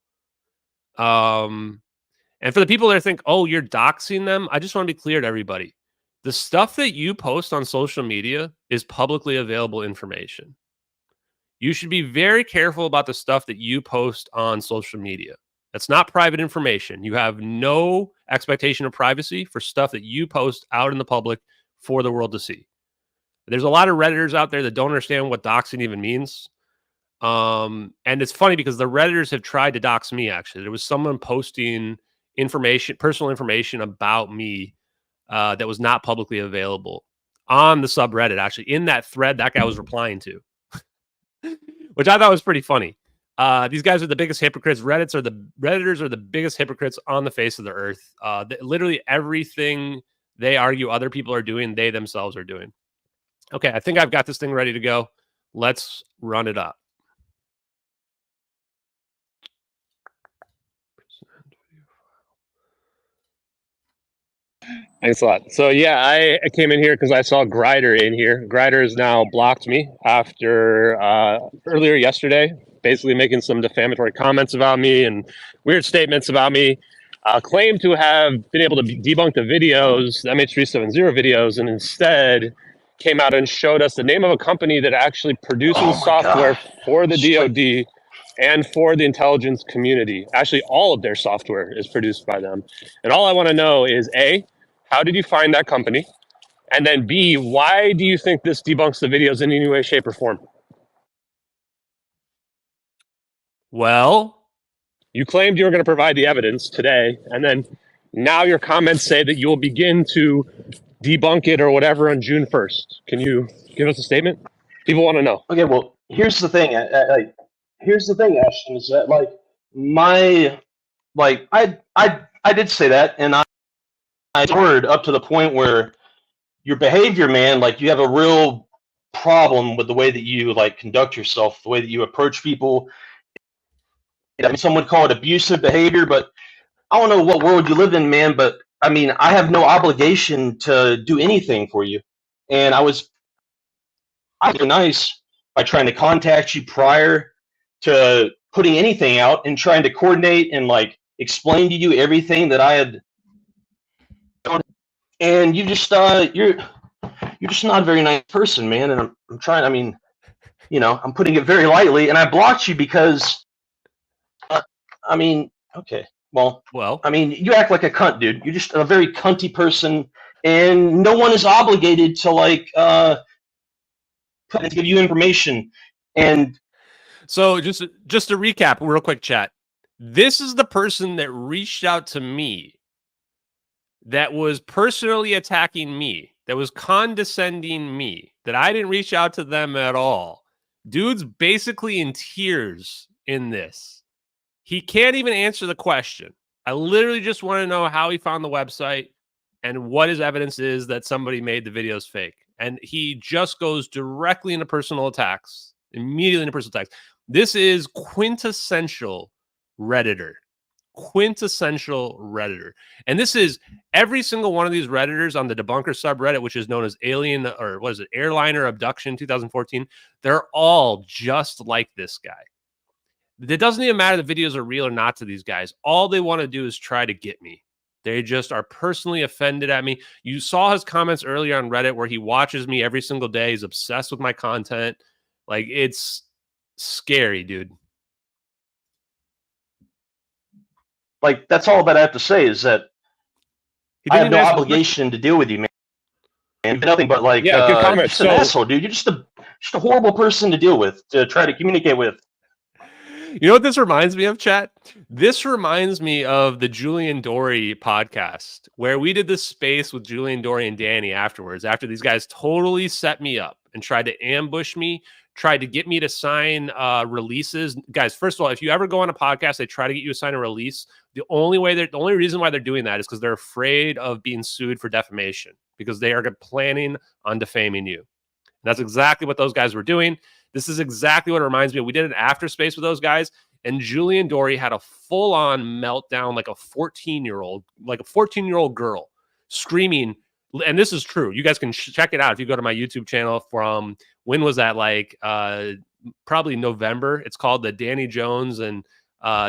And for the people that think, oh, you're doxing them, I just want to be clear to everybody. The stuff that you post on social media is publicly available information. You should be very careful about the stuff that you post on social media. That's not private information. You have no expectation of privacy for stuff that you post out in the public for the world to see. There's a lot of Redditors out there that don't understand what doxing even means. And it's funny because the Redditors have tried to dox me, actually. There was someone posting information, personal information about me that was not publicly available on the subreddit, actually. In that thread that guy was replying to, which I thought was pretty funny. These guys are the biggest hypocrites. Redditors are the biggest hypocrites on the face of the earth. Literally everything they argue other people are doing, they themselves are doing. Okay, I think I've got this thing ready to go. Let's run it up. Thanks a lot. So yeah, I came in here because I saw Grider in here. Grider has now blocked me after earlier yesterday. basically making some defamatory comments about me and weird statements about me. Claimed to have been able to debunk the videos, the MH370 videos, and instead came out and showed us the name of a company that actually produces software for the DoD and for the intelligence community. Actually, all of their software is produced by them. And all I want to know is A, how did you find that company? And then B, why do you think this debunks the videos in any way, shape, or form? Well, you claimed you were going to provide the evidence today, and then now your comments say that you will begin to debunk it or whatever on June 1st. Can you give us a statement? People want to know. Okay, well, here's the thing. Here's the thing, Ashton, is that I did say that, and I heard up to the point where your behavior, man, like you have a real problem with the way that you conduct yourself, the way that you approach people. I mean, some would call it abusive behavior, but I don't know what world you live in, man. But I mean, I have no obligation to do anything for you, and I was nice by trying to contact you prior to putting anything out and trying to coordinate and explain to you everything that I had done. And you just you're just not a very nice person, man. And I'm trying. I mean, I'm putting it very lightly, and I blocked you because. I mean, okay. Well, I mean, you act like a cunt, dude. You're just a very cunty person, and no one is obligated to give you information. And so, just to recap, real quick, chat. This is the person that reached out to me, that was personally attacking me, that was condescending me, that I didn't reach out to them at all. Dude's basically in tears in this. He can't even answer the question. I literally just want to know how he found the website and what his evidence is that somebody made the videos fake. And he just goes directly into personal attacks, immediately into personal attacks. This is quintessential Redditor. Quintessential Redditor. And this is every single one of these Redditors on the Debunker subreddit, which is known as Airliner Abduction 2014. They're all just like this guy. It doesn't even matter if the videos are real or not to these guys. All they want to do is try to get me. They just are personally offended at me. You saw his comments earlier on Reddit where he watches me every single day. He's obsessed with my content. It's scary, dude. That's all that I have to say is that I have no obligation to deal with you, man. And nothing but good comment. You're just an asshole, dude. You're just a horrible person to deal with, to try to communicate with. You know what this reminds me of, chat? This reminds me of the Julian Dory podcast, where we did this space with Julian Dory and Danny afterwards, after these guys totally set me up and tried to ambush me, tried to get me to sign releases. Guys, first of all, if you ever go on a podcast, they try to get you to sign a release. The only reason why they're doing that is because they're afraid of being sued for defamation, because they are planning on defaming you. And that's exactly what those guys were doing. This is exactly what it reminds me of. We did an after space with those guys, and Julian Dory had a full-on meltdown like a 14-year-old girl screaming. And this is true. You guys can check it out if you go to my YouTube channel from, when was that? Probably November. It's called the Danny Jones and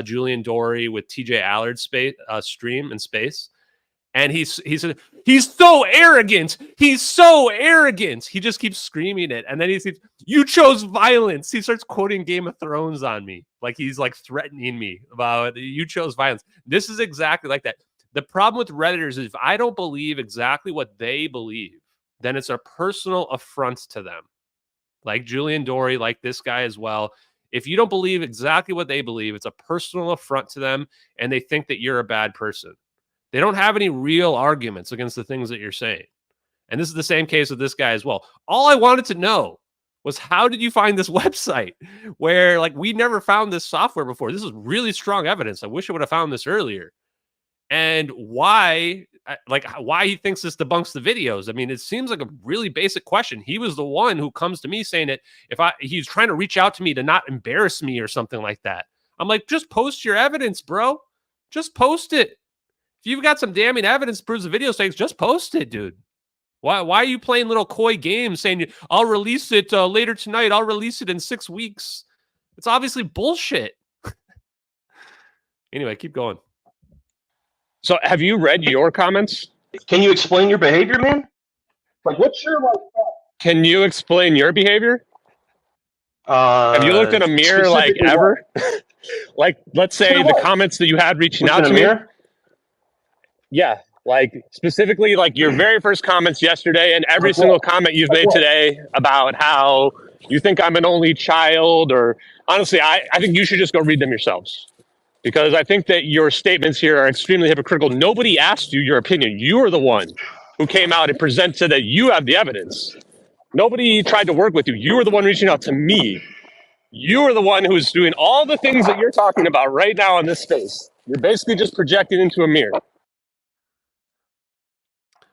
Julian Dory with TJ Allard stream in space. And he said, he's so arrogant. He's so arrogant. He just keeps screaming it. And then he says, you chose violence. He starts quoting Game of Thrones on me. He's threatening me about you chose violence. This is exactly like that. The problem with Redditors is if I don't believe exactly what they believe, then it's a personal affront to them. Like Julian Dory, like this guy as well. If you don't believe exactly what they believe, it's a personal affront to them, and they think that you're a bad person. They don't have any real arguments against the things that you're saying. And this is the same case with this guy as well. All I wanted to know was, how did you find this website where we never found this software before? This is really strong evidence. I wish I would have found this earlier. And why he thinks this debunks the videos. I mean, it seems like a really basic question. He was the one who comes to me saying that he's trying to reach out to me to not embarrass me or something like that. I'm like, just post your evidence, bro. Just post it. If you've got some damning evidence that proves the video fakes, just post it, dude. Why are you playing little coy games saying, I'll release it later tonight, I'll release it in 6 weeks? It's obviously bullshit. Anyway, keep going. So have you read your comments? Can you explain your behavior, man? Like, what's your like? Can you explain your behavior? Have you looked in a mirror like specifically ever? Like, let's say the what? comments that you had reaching Looked out in to a me. mirror? Yeah, like specifically like your very first comments yesterday and every Like single what? comment you've Like made what? today about how you think I'm an only child, or honestly, I think you should just go read them yourselves. Because I think that your statements here are extremely hypocritical. Nobody asked you your opinion. You are the one who came out and presented that you have the evidence. Nobody tried to work with you. You were the one reaching out to me. You are the one who's doing all the things that you're talking about right now in this space. You're basically just projecting into a mirror.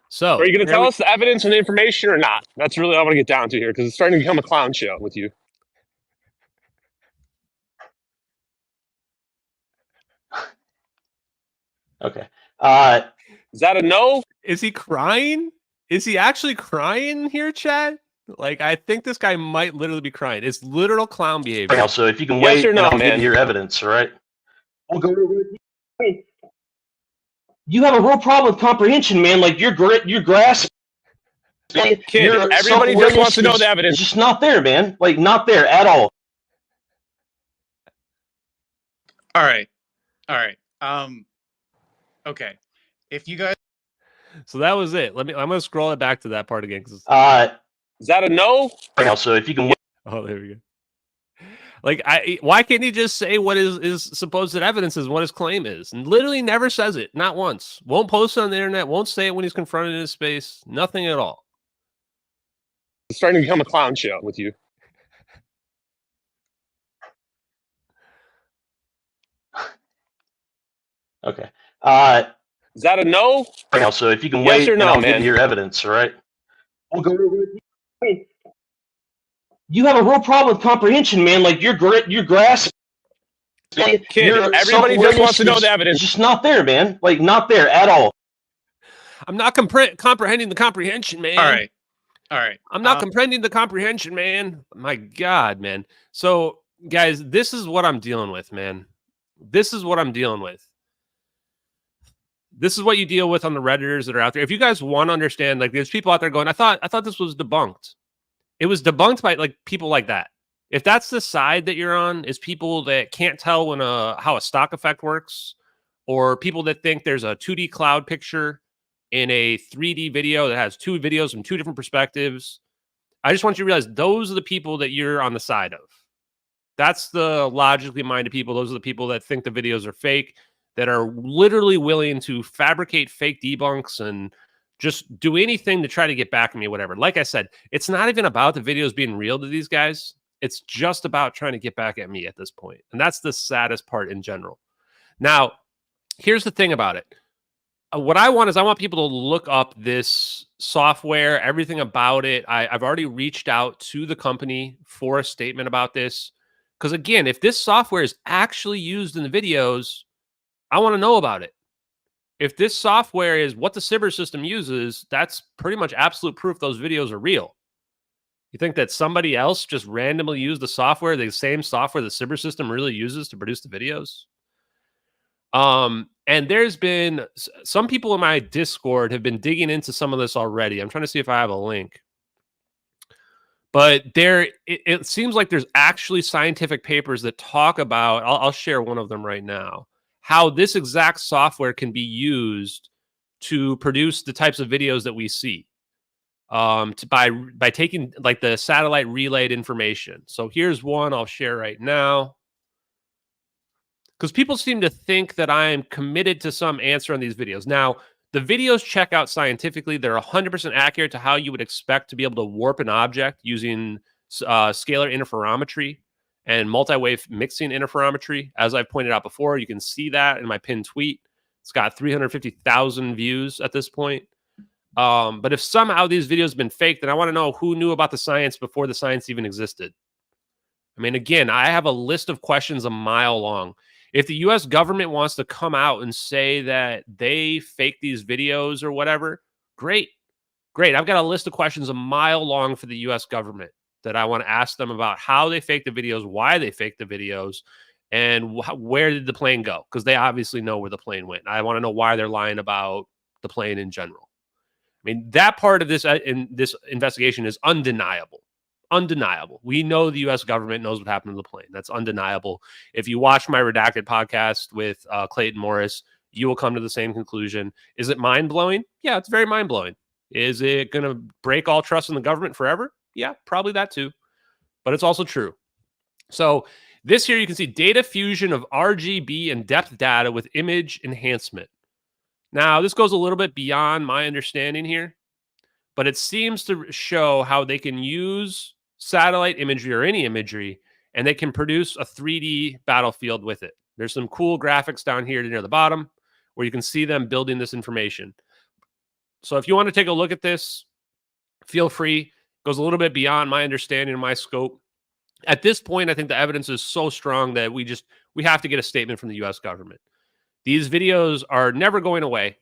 So, Are you going to tell us the evidence and the information or not? That's really all I want to get down to here, because it's starting to become a clown show with you. Okay. Is that a no? is he crying? Is he actually crying here, Chad? Like, I think this guy might literally be crying. It's literal clown behavior. Now, so if you can Yes wait, or no, and I'll give man? you your evidence, all right? I'll go over it. You have a real problem with comprehension, man. Like, you're grasping. Kid, Your everybody just wants to know the self-awareness evidence. is just not there, man. Like, not there at all. All right. Okay. If you guys So that was it. I'm gonna scroll it back to that part again. Is that a no? Now, so if you can wait. Oh, there we go. Like, why can't he just say what his supposed evidence is, what his claim is, and literally never says it, not once. Won't post it on the internet. Won't say it when he's confronted in his space. Nothing at all. It's starting to become a clown show with you. Okay. Is that a no? Now, so if you can Yes wait, or and no, I'll man? give you your evidence, all right? I'll go over it. You have a real problem with comprehension, man. Like, you're grasping. Kid, Your everybody just wants to know self-awareness the evidence. is just not there, man. Like, not there at all. I'm not comprehending the comprehension, man. all right. I'm not comprehending the comprehension, man. My God, man. So, guys, this is what I'm dealing with, man. This is what I'm dealing with. This is what you deal with on the Redditors that are out there. If you guys want to understand, like, there's people out there going, I thought this was debunked. It was debunked by like people like that. If that's the side that you're on, is people that can't tell when how a stock effect works, or people that think there's a 2D cloud picture in a 3D video that has two videos from two different perspectives. I just want you to realize those are the people that you're on the side of. That's the logically minded people. Those are the people that think the videos are fake, that are literally willing to fabricate fake debunks and just do anything to try to get back at me, whatever. Like I said, it's not even about the videos being real to these guys. It's just about trying to get back at me at this point. And that's the saddest part in general. Now, here's the thing about it. What I want is I want people to look up this software, everything about it. I've already reached out to the company for a statement about this. Because again, if this software is actually used in the videos, I want to know about it. If this software is what the Cyber system uses, that's pretty much absolute proof those videos are real. You think that somebody else just randomly used the software, the same software the Cyber system really uses to produce the videos? And there's been some people in my Discord have been digging into some of this already. I'm trying to see if I have a link. But it seems like there's actually scientific papers that talk about, I'll share one of them right now, how this exact software can be used to produce the types of videos that we see by taking like the satellite relayed information. So here's one I'll share right now. Because people seem to think that I am committed to some answer on these videos. Now, the videos check out scientifically. They're 100% accurate to how you would expect to be able to warp an object using scalar interferometry and multi-wave mixing interferometry. As I've pointed out before, you can see that in my pinned tweet. It's got 350,000 views at this point. But if somehow these videos have been faked, then I want to know who knew about the science before the science even existed. I mean, again, I have a list of questions a mile long. If the U.S. government wants to come out and say that they fake these videos or whatever, great. Great. I've got a list of questions a mile long for the U.S. government that I want to ask them about how they fake the videos, why they fake the videos, and where did the plane go? Because they obviously know where the plane went. I want to know why they're lying about the plane in general. I mean, that part of this in this investigation is undeniable. Undeniable. We know the U.S. government knows what happened to the plane. That's undeniable. If you watch my Redacted podcast with Clayton Morris, you will come to the same conclusion. Is it mind-blowing? Yeah, it's very mind-blowing. Is it going to break all trust in the government forever? Yeah, probably that too. But it's also true. So this here, you can see data fusion of RGB and depth data with image enhancement. Now, this goes a little bit beyond my understanding here, but it seems to show how they can use satellite imagery or any imagery, and they can produce a 3D battlefield with it. There's some cool graphics down here near the bottom where you can see them building this information. So if you want to take a look at this, feel free. It goes a little bit beyond my understanding and my scope. At this point, I think the evidence is so strong that we have to get a statement from the U.S. government. These videos are never going away.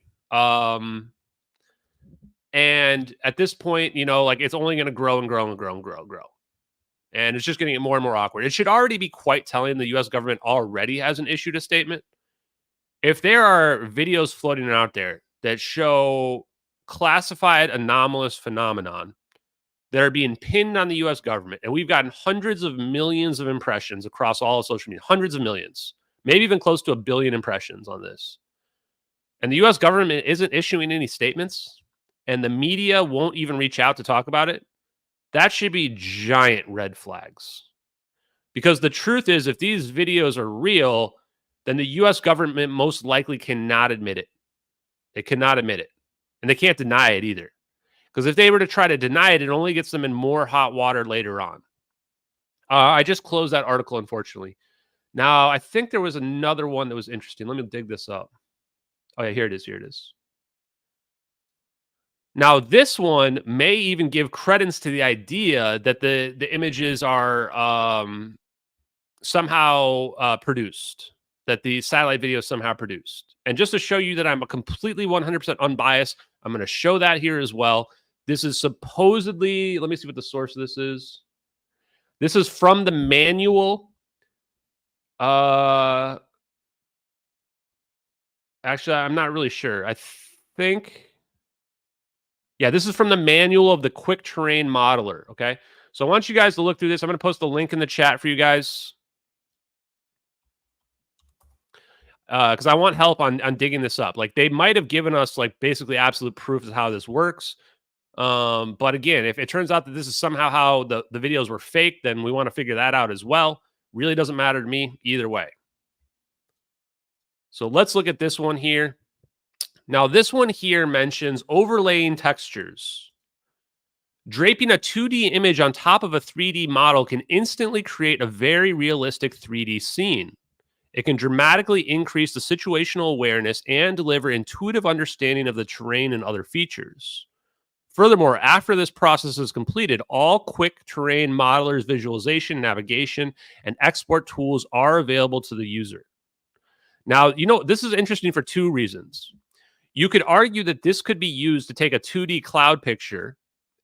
And at this point, like it's only going to grow and grow and grow and grow and grow. And it's just going to get more and more awkward. It should already be quite telling the U.S. government already hasn't issued a statement. If there are videos floating out there that show classified anomalous phenomenon that are being pinned on the U.S. government, and we've gotten hundreds of millions of impressions across all of social media, hundreds of millions, maybe even close to 1 billion impressions on this, and the U.S. government isn't issuing any statements, and the media won't even reach out to talk about it, that should be giant red flags. Because the truth is, if these videos are real, then the U.S. government most likely cannot admit it. They cannot admit it. And they can't deny it either. Because if they were to try to deny it, it only gets them in more hot water later on. I just closed that article, unfortunately. Now, I think there was another one that was interesting. Let me dig this up. Oh, yeah, here it is. Here it is. Now, this one may even give credence to the idea that the images are somehow produced, that the satellite video is somehow produced. And just to show you that I'm a completely 100% unbiased, I'm going to show that here as well. This is supposedly, let me see what the source of this is. This is from the manual. Actually, I'm not really sure. I think... Yeah, this is from the manual of the Quick Terrain Modeler, okay? So I want you guys to look through this. I'm going to post the link in the chat for you guys. Because I want help on digging this up. Like, they might have given us, like, basically absolute proof of how this works. But again, if it turns out that this is somehow how the videos were fake, then we want to figure that out as well. Really doesn't matter to me either way. So let's look at this one here. Now, this one here mentions overlaying textures. Draping a 2D image on top of a 3D model can instantly create a very realistic 3D scene. It can dramatically increase the situational awareness and deliver intuitive understanding of the terrain and other features. Furthermore, after this process is completed, all Quick Terrain Modeler's visualization, navigation, and export tools are available to the user. Now, this is interesting for two reasons. You could argue that this could be used to take a 2D cloud picture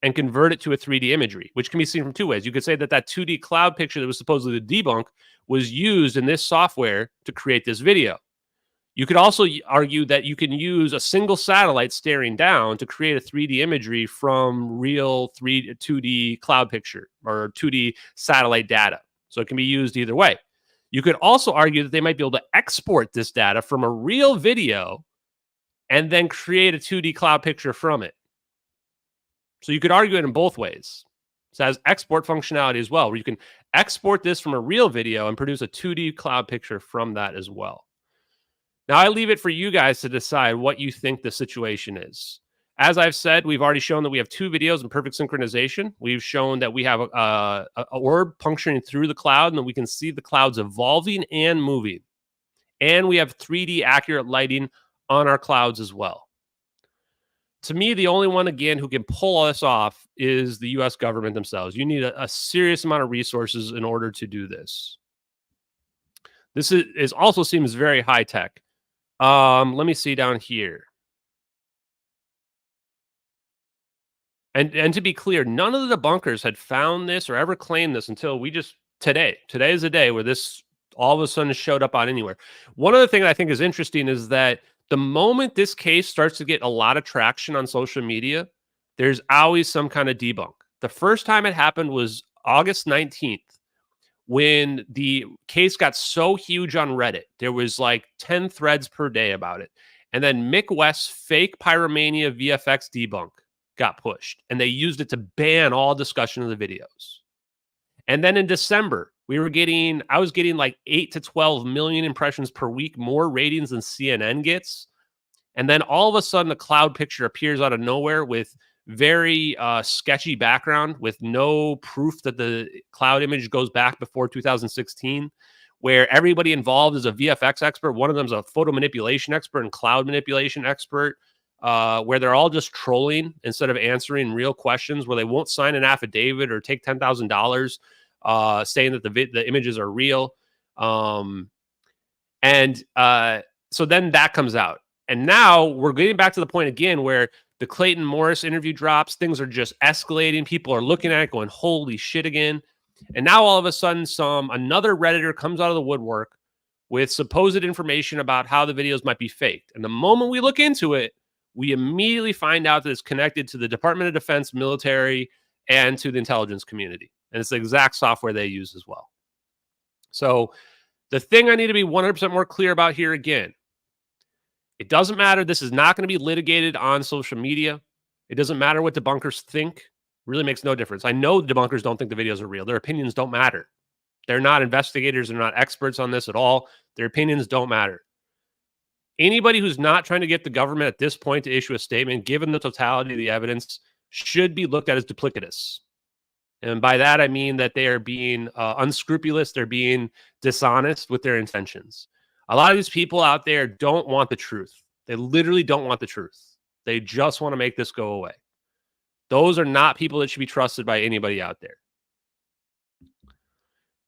and convert it to a 3D imagery, which can be seen from two ways. You could say that 2D cloud picture that was supposedly the debunk was used in this software to create this video. You could also argue that you can use a single satellite staring down to create a 3D imagery from real 2D cloud picture or 2D satellite data. So it can be used either way. You could also argue that they might be able to export this data from a real video and then create a 2D cloud picture from it. So you could argue it in both ways. It has export functionality as well, where you can export this from a real video and produce a 2D cloud picture from that as well. Now, I leave it for you guys to decide what you think the situation is. As I've said, we've already shown that we have 2 videos in perfect synchronization. We've shown that we have a orb puncturing through the cloud, and that we can see the clouds evolving and moving. And we have 3D accurate lighting on our clouds as well. To me, the only one, again, who can pull all this off is the U.S. government themselves. You need a serious amount of resources in order to do this. This is also seems very high tech. Let me see down here. And to be clear, none of the debunkers had found this or ever claimed this until we just today. Today is the day where this all of a sudden showed up on anywhere. One other thing I think is interesting is that the moment this case starts to get a lot of traction on social media, there's always some kind of debunk. The first time it happened was August 19th, when the case got so huge on Reddit. There was like 10 threads per day about it. And then Mick West's fake Pyromania VFX debunk got pushed, and they used it to ban all discussion of the videos. And then in December, I was getting like 8 to 12 million impressions per week, more ratings than CNN gets. And then all of a sudden, a cloud picture appears out of nowhere with very sketchy background, with no proof that the cloud image goes back before 2016, where everybody involved is a VFX expert. One of them is a photo manipulation expert and cloud manipulation expert, where they're all just trolling instead of answering real questions, where they won't sign an affidavit or take $10,000 saying that the images are real. So then that comes out. And now we're getting back to the point again where the Clayton Morris interview drops. Things are just escalating. People are looking at it going, holy shit again. And now all of a sudden another Redditor comes out of the woodwork with supposed information about how the videos might be faked. And the moment we look into it, we immediately find out that it's connected to the Department of Defense, military, and to the intelligence community. And it's the exact software they use as well. So the thing I need to be 100% more clear about here again, it doesn't matter. This is not going to be litigated on social media. It doesn't matter what debunkers think. It really makes no difference. I know debunkers don't think the videos are real. Their opinions don't matter. They're not investigators. They're not experts on this at all. Their opinions don't matter. Anybody who's not trying to get the government at this point to issue a statement, given the totality of the evidence, should be looked at as duplicitous. And by that, I mean that they are being unscrupulous. They're being dishonest with their intentions. A lot of these people out there don't want the truth. They literally don't want the truth. They just want to make this go away. Those are not people that should be trusted by anybody out there.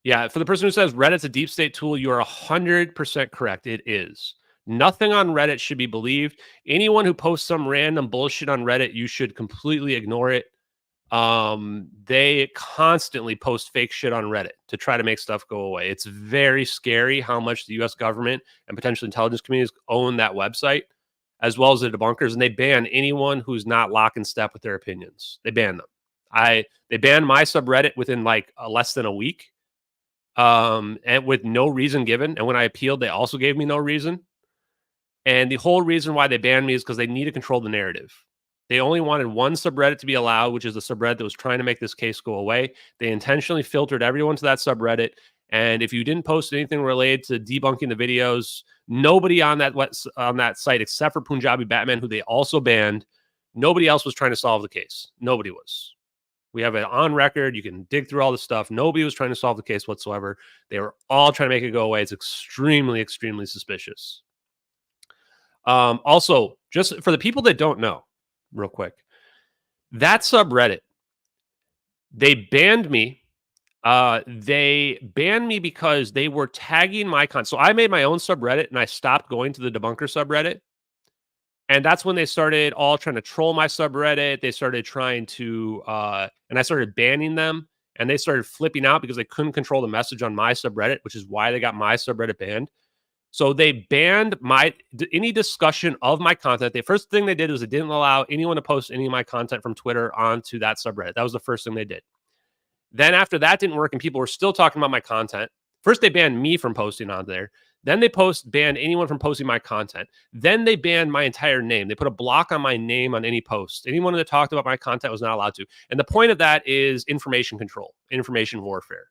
Yeah, for the person who says Reddit's a deep state tool, you are 100% correct. It is. Nothing on Reddit should be believed. Anyone who posts some random bullshit on Reddit, you should completely ignore it. They constantly post fake shit on Reddit to try to make stuff go away. It's very scary how much the U.S. government and potential intelligence communities own that website, as well as the debunkers, and they ban anyone who's not lock in step with their opinions. They ban them. They banned my subreddit within like less than a week, and with no reason given. And when I appealed, they also gave me no reason. And the whole reason why they banned me is because they need to control the narrative. They only wanted one subreddit to be allowed, which is the subreddit that was trying to make this case go away. They intentionally filtered everyone to that subreddit. And if you didn't post anything related to debunking the videos, nobody on that site, except for Punjabi Batman, who they also banned, nobody else was trying to solve the case. Nobody was. We have it on record. You can dig through all the stuff. Nobody was trying to solve the case whatsoever. They were all trying to make it go away. It's extremely, extremely suspicious. Also, just for the people that don't know, real quick, that subreddit, they banned me. They banned me because they were tagging my content. So I made my own subreddit and I stopped going to the debunker subreddit. And that's when they started all trying to troll my subreddit. They started trying to, and I started banning them, and they started flipping out because they couldn't control the message on my subreddit, which is why they got my subreddit banned. So they banned any discussion of my content. The first thing they did was they didn't allow anyone to post any of my content from Twitter onto that subreddit. That was the first thing they did. Then after that didn't work and people were still talking about my content, first they banned me from posting on there. Then they banned anyone from posting my content. Then they banned my entire name. They put a block on my name on any post. Anyone that talked about my content was not allowed to. And the point of that is information control, information warfare.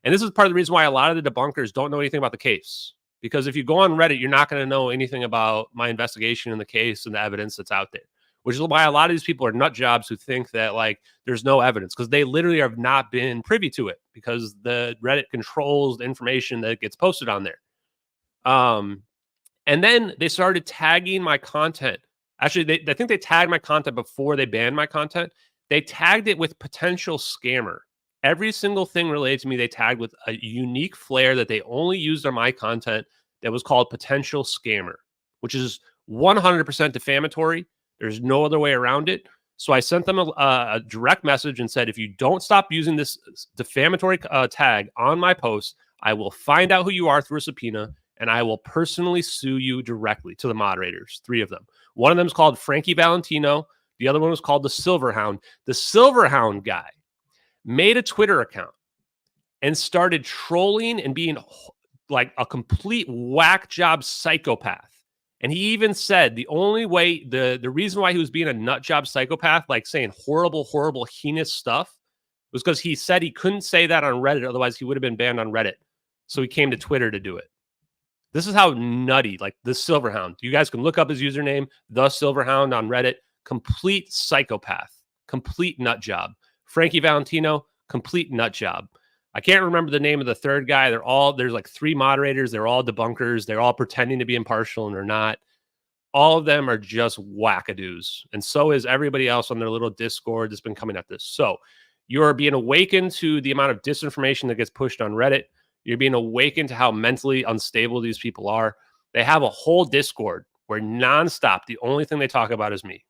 And this is part of the reason why a lot of the debunkers don't know anything about the case. Because if you go on Reddit, you're not going to know anything about my investigation in the case and the evidence that's out there, which is why a lot of these people are nut jobs who think that like there's no evidence, because they literally have not been privy to it because the Reddit controls the information that gets posted on there. And then they started tagging my content. Actually, I think they tagged my content before they banned my content. They tagged it with potential scammer. Every single thing related to me, they tagged with a unique flair that they only used on my content that was called potential scammer, which is 100% defamatory. There's no other way around it. So I sent them a direct message and said, if you don't stop using this defamatory tag on my post, I will find out who you are through a subpoena, and I will personally sue you directly to the moderators, 3 of them. One of them is called Frankie Valentino. The other one was called the Silverhound. The Silverhound guy made a Twitter account and started trolling and being like a complete whack job psychopath. And he even said the only way, the reason why he was being a nut job psychopath, like saying horrible, heinous stuff, was because he said he couldn't say that on Reddit. Otherwise, he would have been banned on Reddit. So he came to Twitter to do it. This is how nutty, like the Silverhound. You guys can look up his username, the Silverhound on Reddit. Complete psychopath, complete nut job. Frankie Valentino, complete nut job. I can't remember the name of the third guy. There's like 3 moderators. They're all debunkers. They're all pretending to be impartial and they're not. All of them are just wackadoos. And so is everybody else on their little Discord that's been coming at this. So you're being awakened to the amount of disinformation that gets pushed on Reddit. You're being awakened to how mentally unstable these people are. They have a whole Discord where nonstop, the only thing they talk about is me.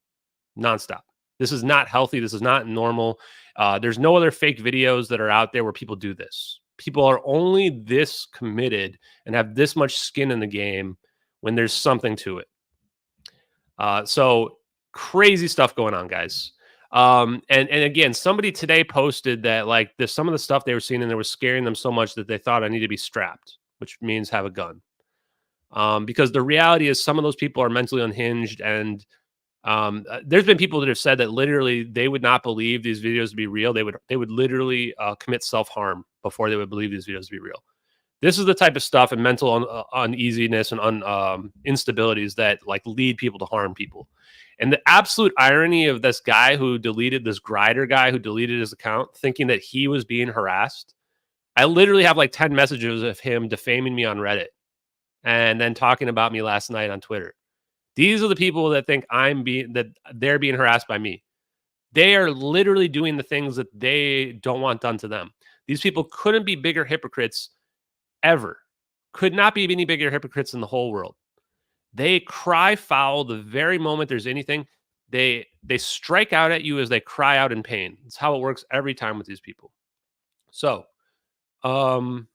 Nonstop. This is not healthy. This is not normal. There's no other fake videos that are out there where people do this. People are only this committed and have this much skin in the game when there's something to it. So crazy stuff going on, guys. And again, somebody today posted that like some of the stuff they were seeing and they were scaring them so much that they thought I need to be strapped, which means have a gun. Because the reality is some of those people are mentally unhinged, and there's been people that have said that literally they would not believe these videos to be real. They would literally commit self-harm before they would believe these videos to be real. This is the type of stuff and mental uneasiness and instabilities that like lead people to harm people. And the absolute irony of this guy who deleted, this Grider guy who deleted his account thinking that he was being harassed. I literally have like 10 messages of him defaming me on Reddit and then talking about me last night on Twitter. These are the people that think they're being harassed by me. They are literally doing the things that they don't want done to them. These people couldn't be bigger hypocrites ever. Could not be any bigger hypocrites in the whole world. They cry foul the very moment there's anything. They strike out at you as they cry out in pain. It's how it works every time with these people. So, now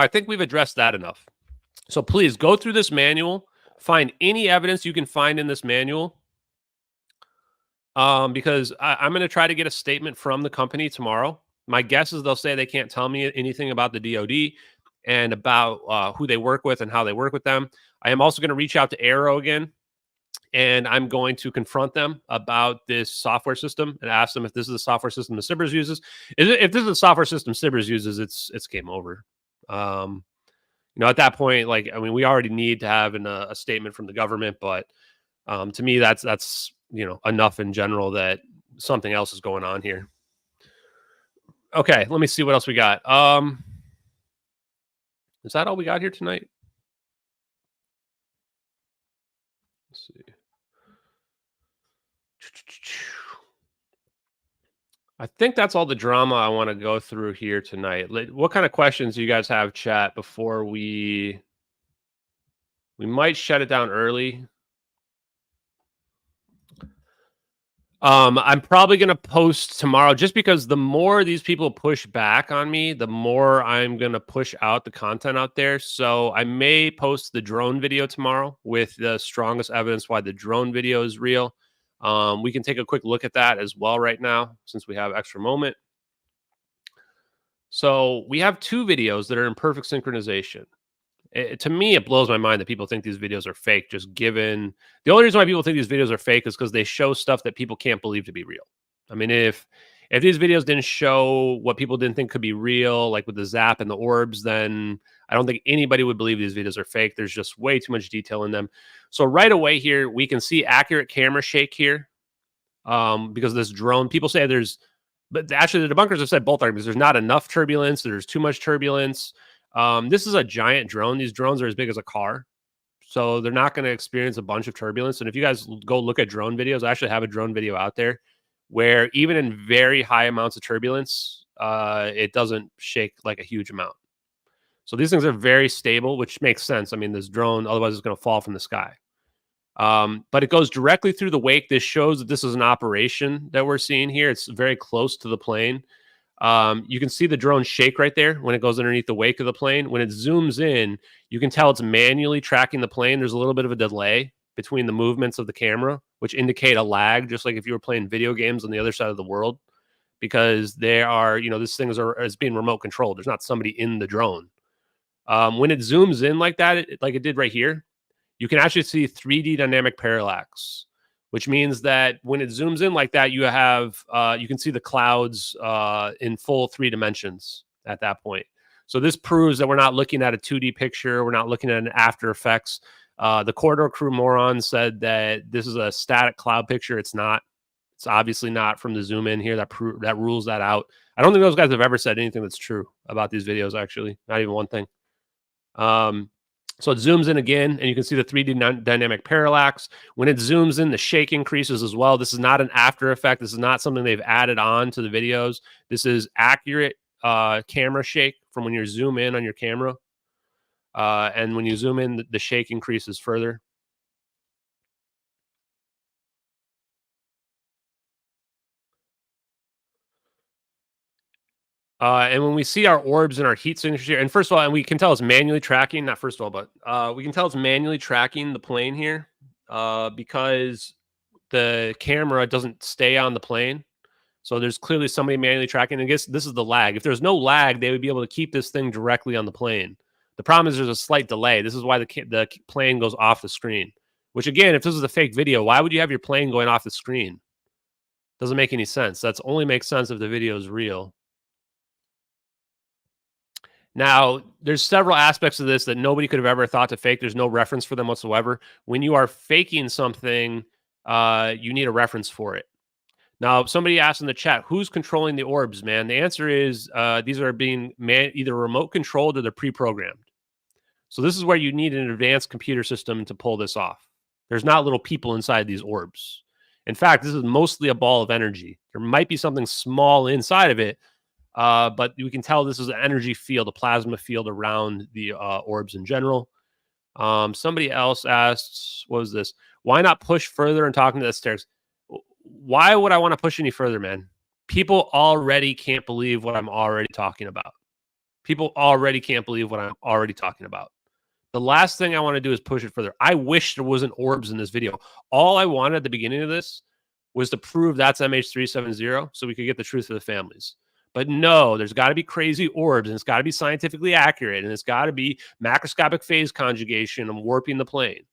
I think we've addressed that enough. So please go through this manual, find any evidence you can find in this manual. Because I'm going to try to get a statement from the company tomorrow. My guess is they'll say they can't tell me anything about the DoD and about who they work with and how they work with them. I am also going to reach out to Arrow again, and I'm going to confront them about this software system and ask them if this is a software system the Sibbers uses. If this is a software system Sibbers uses, it's game over. You know, at that point, like, I mean, we already need to have a statement from the government, but to me, that's you know, enough in general that something else is going on here. Okay, let me see what else we got. Is that all we got here tonight? Let's see. I think that's all the drama I want to go through here tonight. What kind of questions do you guys have, chat, before we might shut it down early? I'm probably going to post tomorrow just because the more these people push back on me, the more I'm going to push out the content out there. So I may post the drone video tomorrow with the strongest evidence why the drone video is real. We can take a quick look at that as well right now, since we have extra moment. So we have 2 videos that are in perfect synchronization. To me, it blows my mind that people think these videos are fake, just given the only reason why people think these videos are fake is because they show stuff that people can't believe to be real. I mean, if these videos didn't show what people didn't think could be real, like with the zap and the orbs, then I don't think anybody would believe these videos are fake. There's just way too much detail in them. So right away here, we can see accurate camera shake here because this drone, people say but actually the debunkers have said both arguments. There's not enough turbulence. There's too much turbulence. This is a giant drone. These drones are as big as a car. So they're not going to experience a bunch of turbulence. And if you guys go look at drone videos, I actually have a drone video out there where even in very high amounts of turbulence, it doesn't shake like a huge amount. So these things are very stable, which makes sense. I mean, this drone, otherwise it's going to fall from the sky. But it goes directly through the wake. This shows that this is an operation that we're seeing here. It's very close to the plane. You can see the drone shake right there when it goes underneath the wake of the plane. When it zooms in, you can tell it's manually tracking the plane. There's a little bit of a delay between the movements of the camera, which indicate a lag, just like if you were playing video games on the other side of the world, because they are, this thing is being remote controlled. There's not somebody in the drone. When it zooms in like that, like it did right here, you can actually see 3D dynamic parallax, which means that when it zooms in like that, you can see the clouds in full 3 dimensions at that point. So this proves that we're not looking at a 2D picture. We're not looking at an After Effects. The Corridor Crew moron said that this is a static cloud picture. It's not. It's obviously not from the zoom in here. That rules that out. I don't think those guys have ever said anything that's true about these videos, actually. Not even one thing. So it zooms in again, and you can see the 3D dynamic parallax. When it zooms in, the shake increases as well. This is not an after effect. This is not something they've added on to the videos. This is accurate camera shake from when you zoom in on your camera. And when you zoom in, the shake increases further. And when we see our orbs and our heat signatures here, and first of all, and we can tell it's manually tracking, not first of all, but we can tell it's manually tracking the plane here because the camera doesn't stay on the plane. So there's clearly somebody manually tracking. I guess this is the lag. If there's no lag, they would be able to keep this thing directly on the plane. The problem is there's a slight delay. This is why the plane goes off the screen, which again, if this is a fake video, why would you have your plane going off the screen? Doesn't make any sense. That's only makes sense if the video is real. Now, there's several aspects of this that nobody could have ever thought to fake. There's no reference for them whatsoever. When you are faking something, you need a reference for it. Now, somebody asked in the chat, who's controlling the orbs, man? The answer is these are being either remote controlled or they're pre-programmed. So this is where you need an advanced computer system to pull this off. There's not little people inside these orbs. In fact, this is mostly a ball of energy. There might be something small inside of it, but you can tell this is an energy field, a plasma field around the orbs in general. Somebody else asked, what was this? Why not push further and talking to the stairs? Why would I want to push any further, man? People already can't believe what I'm already talking about. People already can't believe what I'm already talking about. The last thing I want to do is push it further. I wish there wasn't orbs in this video. All I wanted at the beginning of this was to prove that's MH370 so we could get the truth of the families. But no, there's got to be crazy orbs, and it's got to be scientifically accurate, and it's got to be macroscopic phase conjugation and warping the plane.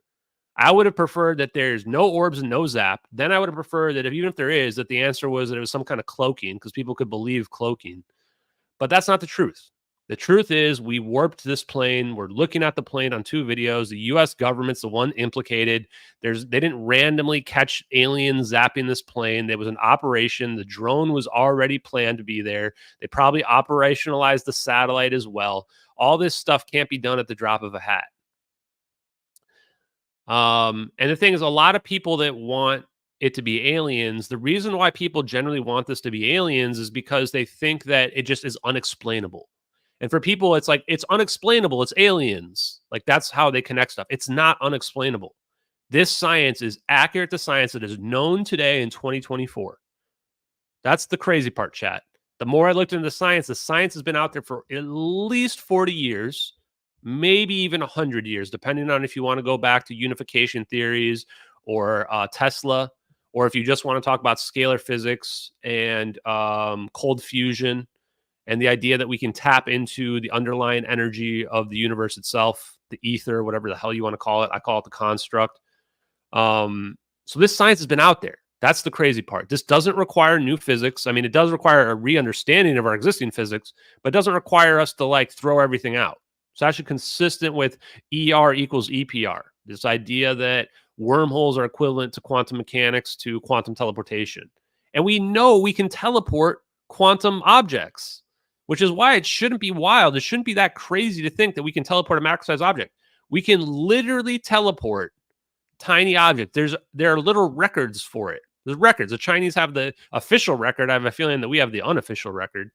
I would have preferred that there's no orbs and no zap. Then I would have preferred that even if there is, that the answer was that it was some kind of cloaking, because people could believe cloaking. But that's not the truth. The truth is we warped this plane. We're looking at the plane on 2 videos. The U.S. government's the one implicated. They didn't randomly catch aliens zapping this plane. There was an operation. The drone was already planned to be there. They probably operationalized the satellite as well. All this stuff can't be done at the drop of a hat. And the thing is, a lot of people that want it to be aliens, the reason why people generally want this to be aliens is because they think that it just is unexplainable. And for people, it's like, it's unexplainable. It's aliens. Like, that's how they connect stuff. It's not unexplainable. This science is accurate to science that is known today in 2024. That's the crazy part, chat. The more I looked into the science has been out there for at least 40 years, maybe even 100 years, depending on if you want to go back to unification theories or Tesla, or if you just want to talk about scalar physics and cold fusion, and the idea that we can tap into the underlying energy of the universe itself, the ether, whatever the hell you want to call it. I call it the construct. So this science has been out there. That's the crazy part. This doesn't require new physics. I mean, it does require a re-understanding of our existing physics, but it doesn't require us to like throw everything out. It's actually consistent with ER equals EPR. This idea that wormholes are equivalent to quantum mechanics to quantum teleportation. And we know we can teleport quantum objects, which is why it shouldn't be wild. It shouldn't be that crazy to think that we can teleport a macro-sized object. We can literally teleport tiny objects. There are little records for it. There's records. The Chinese have the official record. I have a feeling that we have the unofficial record.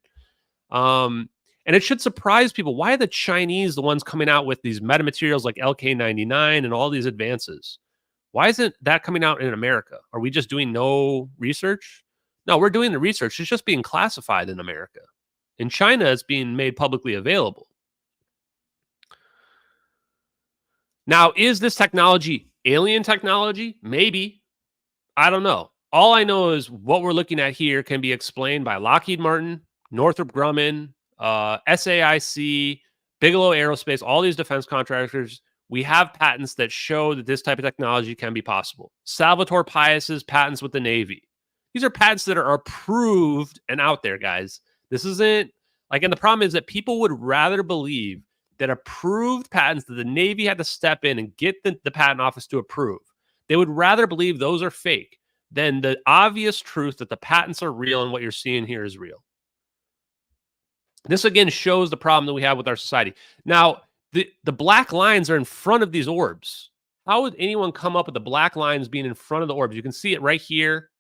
And And it should surprise people. Why are the Chinese the ones coming out with these metamaterials like LK99 and all these advances? Why isn't that coming out in America? Are we just doing no research? No, we're doing the research. It's just being classified in America. In China, it's being made publicly available. Now, is this technology alien technology? Maybe. I don't know. All I know is what we're looking at here can be explained by Lockheed Martin, Northrop Grumman, SAIC, Bigelow Aerospace, all these defense contractors. We have patents that show that this type of technology can be possible. Salvatore Pius's patents with the Navy. These are patents that are approved and out there, guys. This isn't like, and the problem is that people would rather believe that approved patents that the Navy had to step in and get the patent office to approve. They would rather believe those are fake than the obvious truth that the patents are real and what you're seeing here is real. This again shows the problem that we have with our society. Now, the black lines are in front of these orbs. How would anyone come up with the black lines being in front of the orbs? You can see it right here.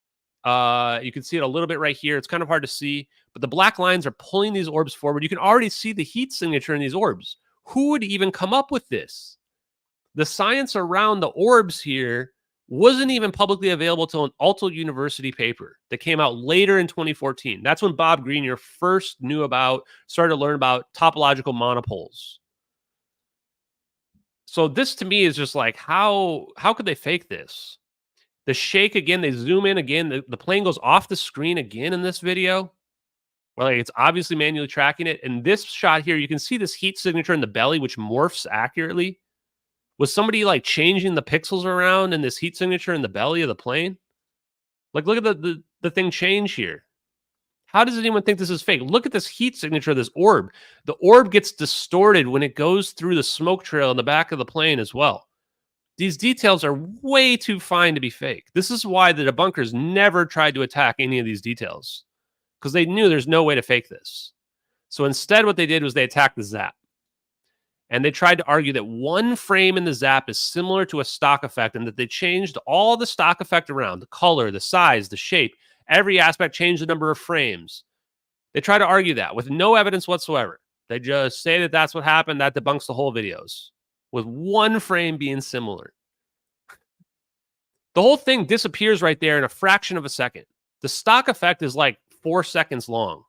You can see it a little bit right here. It's kind of hard to see, but the black lines are pulling these orbs forward. You can already see the heat signature in these orbs. Who would even come up with this? The science around the orbs here wasn't even publicly available till an Alto University paper that came out later in 2014. That's when Bob Grenier first started to learn about topological monopoles. So this to me is just like, how could they fake this? The shake again, they zoom in again. The plane goes off the screen again in this video. Well, like it's obviously manually tracking it. And this shot here, you can see this heat signature in the belly, which morphs accurately. Was somebody like changing the pixels around in this heat signature in the belly of the plane? Like, look at the thing change here. How does anyone think this is fake? Look at this heat signature of this orb. The orb gets distorted when it goes through the smoke trail in the back of the plane as well. These details are way too fine to be fake. This is why the debunkers never tried to attack any of these details, because they knew there's no way to fake this. So instead, what they did was they attacked the zap. And they tried to argue that one frame in the zap is similar to a stock effect and that they changed all the stock effect around, the color, the size, the shape, every aspect, changed the number of frames. They try to argue that with no evidence whatsoever. They just say that that's what happened. That debunks the whole videos, with one frame being similar. The whole thing disappears right there in a fraction of a second. The stock effect is like 4 seconds long,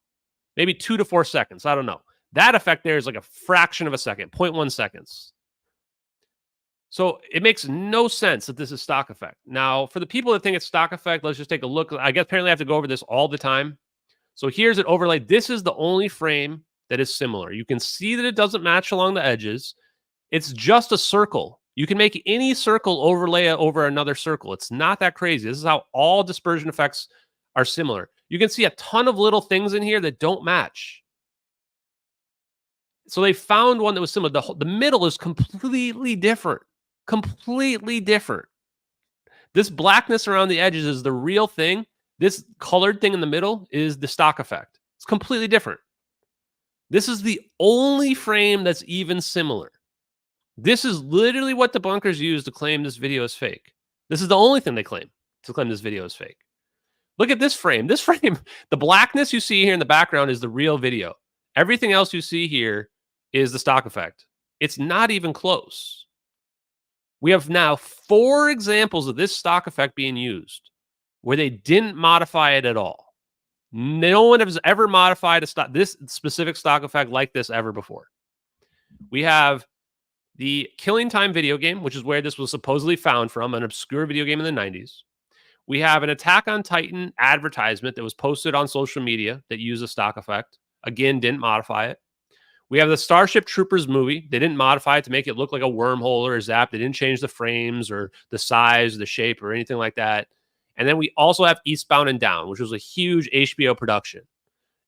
maybe 2 to 4 seconds. I don't know. That effect there is like a fraction of a second, 0.1 seconds. So it makes no sense that this is stock effect. Now, for the people that think it's stock effect, let's just take a look. I guess apparently I have to go over this all the time. So here's an overlay. This is the only frame that is similar. You can see that it doesn't match along the edges. It's just a circle. You can make any circle overlay over another circle. It's not that crazy. This is how all dispersion effects are similar. You can see a ton of little things in here that don't match. So they found one that was similar. The middle is completely different. Completely different. This blackness around the edges is the real thing. This colored thing in the middle is the stock effect. It's completely different. This is the only frame that's even similar. This is literally what debunkers use to claim this video is fake. This is the only thing they claim to claim this video is fake. Look at this frame. This frame, the blackness you see here in the background is the real video. Everything else you see here is the stock effect. It's not even close. We have now 4 examples of this stock effect being used where they didn't modify it at all. No one has ever modified this specific stock effect like this ever before. We have the Killing Time video game, which is where this was supposedly found from, an obscure video game in the 90s. We have an Attack on Titan advertisement that was posted on social media that used a stock effect. Again, didn't modify it. We have the Starship Troopers movie. They didn't modify it to make it look like a wormhole or a zap. They didn't change the frames or the size, the shape, or anything like that. And then we also have Eastbound and Down, which was a huge HBO production.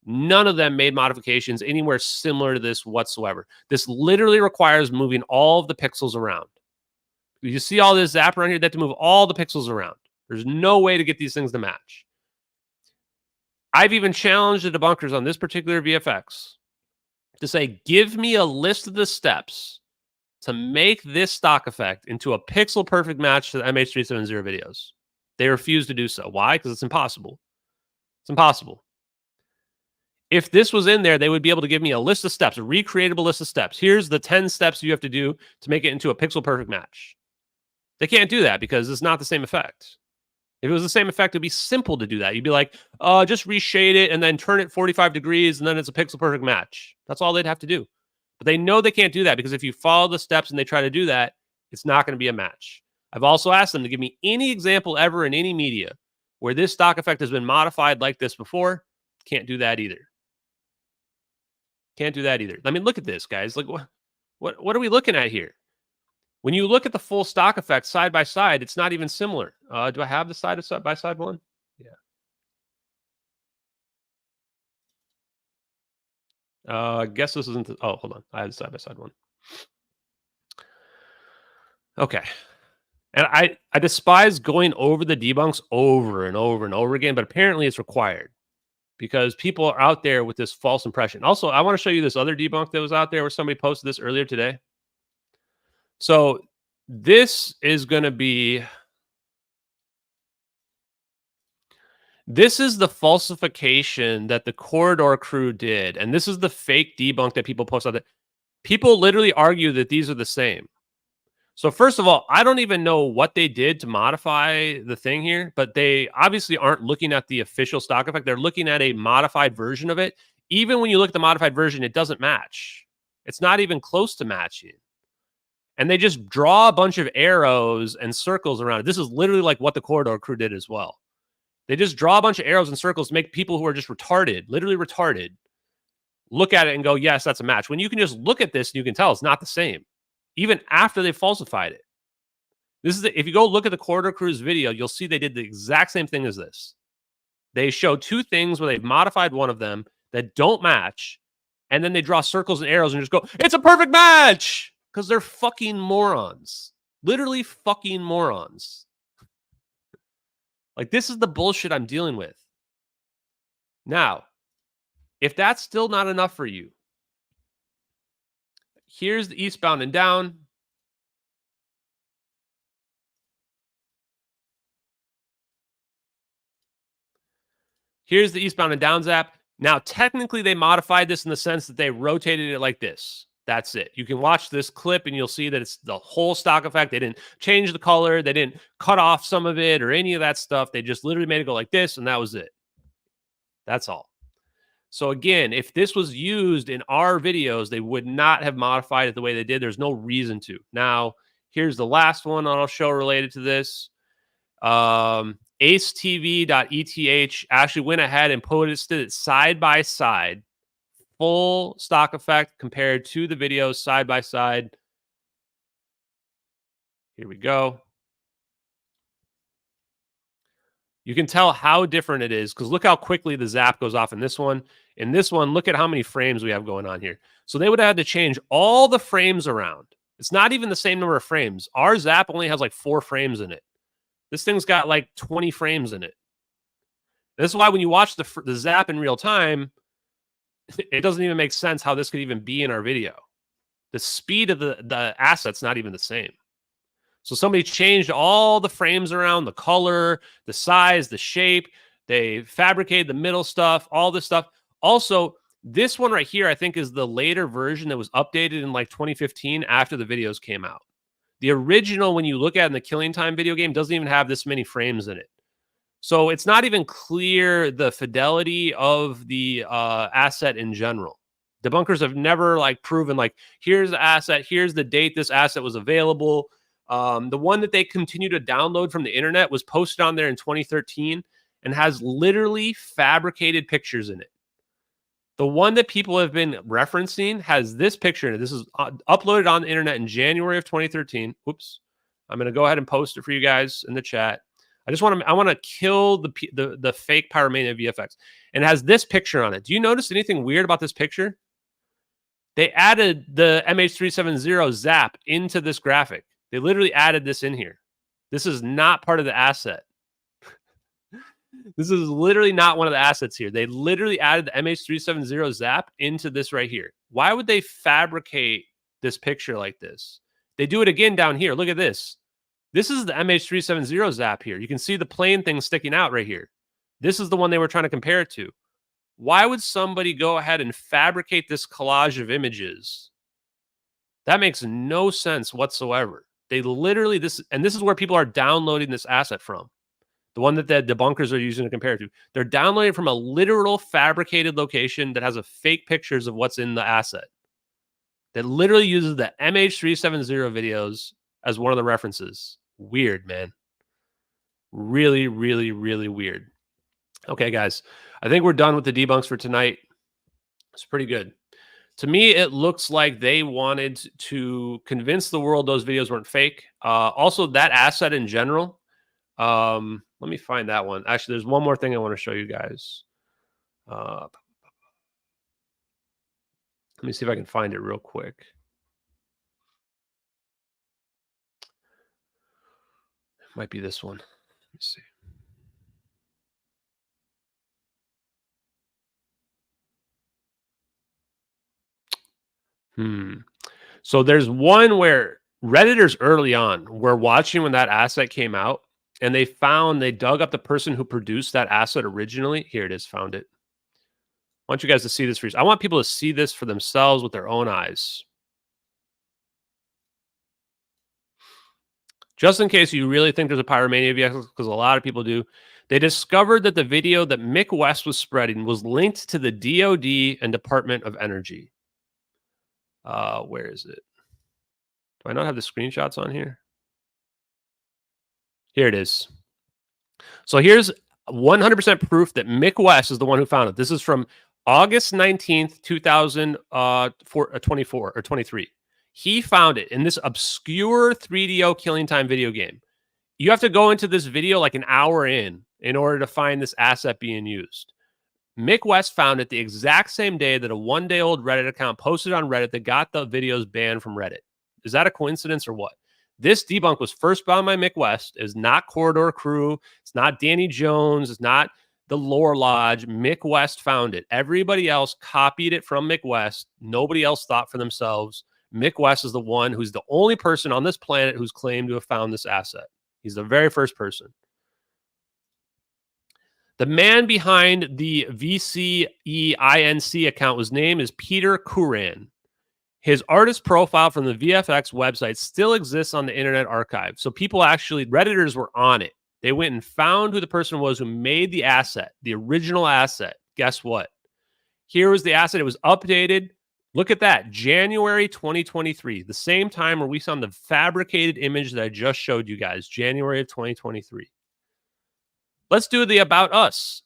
None of them made modifications anywhere similar to this whatsoever. This literally requires moving all of the pixels around. You see all this zap around here? They have to move all the pixels around. There's no way to get these things to match. I've even challenged the debunkers on this particular VFX to say, give me a list of the steps to make this stock effect into a pixel perfect match to the MH370 videos. They refuse to do so. Why? Because it's impossible. It's impossible. If this was in there, they would be able to give me a list of steps, a recreatable list of steps. Here's the 10 steps you have to do to make it into a pixel perfect match. They can't do that because it's not the same effect. If it was the same effect, it'd be simple to do that. You'd be like, just reshade it and then turn it 45 degrees and then it's a pixel perfect match. That's all they'd have to do. But they know they can't do that because if you follow the steps and they try to do that, it's not going to be a match. I've also asked them to give me any example ever in any media where this stock effect has been modified like this before. Can't do that either. Can't do that either. I mean, look at this, guys. Like, what are we looking at here? When you look at the full stock effect side by side, it's not even similar. Do I have the side by side one? Yeah. I guess this isn't. Oh, hold on. I have the side by side one. Okay. And I despise going over the debunks over and over and over again, but apparently it's required because people are out there with this false impression. Also, I want to show you this other debunk that was out there where somebody posted this earlier today. So this is going to be, this is the falsification that the Corridor crew did. And this is the fake debunk that people post out there. People literally argue that these are the same. So first of all, I don't even know what they did to modify the thing here, but they obviously aren't looking at the official stock effect. They're looking at a modified version of it. Even when you look at the modified version, it doesn't match. It's not even close to matching. And they just draw a bunch of arrows and circles around it. This is literally like what the Corridor crew did as well. They just draw a bunch of arrows and circles to make people who are just retarded, literally retarded, look at it and go, yes, that's a match. When you can just look at this and you can tell it's not the same, even after they falsified it. This is if you go look at the Corridor crew's video, you'll see they did the exact same thing as this. They show two things where they've modified one of them that don't match, and then they draw circles and arrows and just go, it's a perfect match! Because they're fucking morons. Literally fucking morons. Like, this is the bullshit I'm dealing with. Now, if that's still not enough for you, here's the eastbound and down. Here's the eastbound and down zap. Now, technically, they modified this in the sense that they rotated it like this. That's it. You can watch this clip and you'll see that it's the whole stock effect. They didn't change the color. They didn't cut off some of it or any of that stuff. They just literally made it go like this, and that was it. That's all. So again, if this was used in our videos, they would not have modified it the way they did. There's no reason to. Now, here's the last one I'll show related to this. AceTV.eth actually went ahead and posted it side by side. Full stock effect compared to the videos side by side. Here we go. You can tell how different it is because look how quickly the zap goes off in this one. In this one, look at how many frames we have going on here. So they would have had to change all the frames around. It's not even the same number of frames. Our zap only has like 4 frames in it. This thing's got like 20 frames in it. This is why when you watch the zap in real time, it doesn't even make sense how this could even be in our video. The speed of the asset's not even the same. So somebody changed all the frames around, the color, the size, the shape. They fabricated the middle stuff, all this stuff. Also, this one right here, I think, is the later version that was updated in like 2015 after the videos came out. The original, when you look at it in the Killing Time video game, doesn't even have this many frames in it. So it's not even clear the fidelity of the asset in general. Debunkers have never like proven like, here's the asset, here's the date this asset was available. The one that they continue to download from the internet was posted on there in 2013 and has literally fabricated pictures in it. The one that people have been referencing has this picture in it. This is uploaded on the internet in January of 2013. Oops. I'm going to go ahead and post it for you guys in the chat. I want to kill the fake Pyromania VFX. And it has this picture on it. Do you notice anything weird about this picture? They added the MH370 zap into this graphic. They literally added this in here. This is not part of the asset. This is literally not one of the assets here. They literally added the MH370 zap into this right here. Why would they fabricate this picture like this? They do it again down here. Look at this. This is the MH370 zap here. You can see the plane thing sticking out right here. This is the one they were trying to compare it to. Why would somebody go ahead and fabricate this collage of images? That makes no sense whatsoever. They literally, this is where people are downloading this asset from. The one that the debunkers are using to compare it to. They're downloading from a literal fabricated location that has a fake pictures of what's in the asset. That literally uses the MH370 videos as one of the references. Weird, man. Really, really, really weird. Okay, guys. I think we're done with the debunks for tonight. It's pretty good. To me, it looks like they wanted to convince the world those videos weren't fake. Also, that asset in general. Let me find that one. Actually, there's one more thing I want to show you guys. Let me see if I can find it real quick. It might be this one. Let me see. So there's one where Redditors early on were watching when that asset came out, and they dug up the person who produced that asset originally. Here it is, found it. I want you guys to see this for yourself. I want people to see this for themselves with their own eyes. Just in case you really think there's a pyromania vehicle, because a lot of people do, they discovered that the video that Mick West was spreading was linked to the DoD and Department of Energy. Where is it? Do I not have the screenshots on here? Here it is. So here's 100% proof that Mick West is the one who found it. This is from August 19th, 2024 or 23. He found it in this obscure 3DO Killing Time video game. You have to go into this video like an hour in order to find this asset being used. Mick West found it the exact same day that a one-day-old Reddit account posted on Reddit that got the videos banned from Reddit. Is that a coincidence or what? This debunk was first found by Mick West. It's not Corridor Crew. It's not Danny Jones. It's not the Lore Lodge. Mick West found it. Everybody else copied it from Mick West. Nobody else thought for themselves. Mick West is the one who's the only person on this planet who's claimed to have found this asset. He's the very first person. The man behind the VCEINC account, his name is Peter Kuran. His artist profile from the VFX website still exists on the Internet Archive. So people actually, Redditors were on it. They went and found who the person was who made the asset, the original asset. Guess what? Here was the asset. It was updated. Look at that. January 2023, the same time where we saw the fabricated image that I just showed you guys, January of 2023. Let's do the About Us.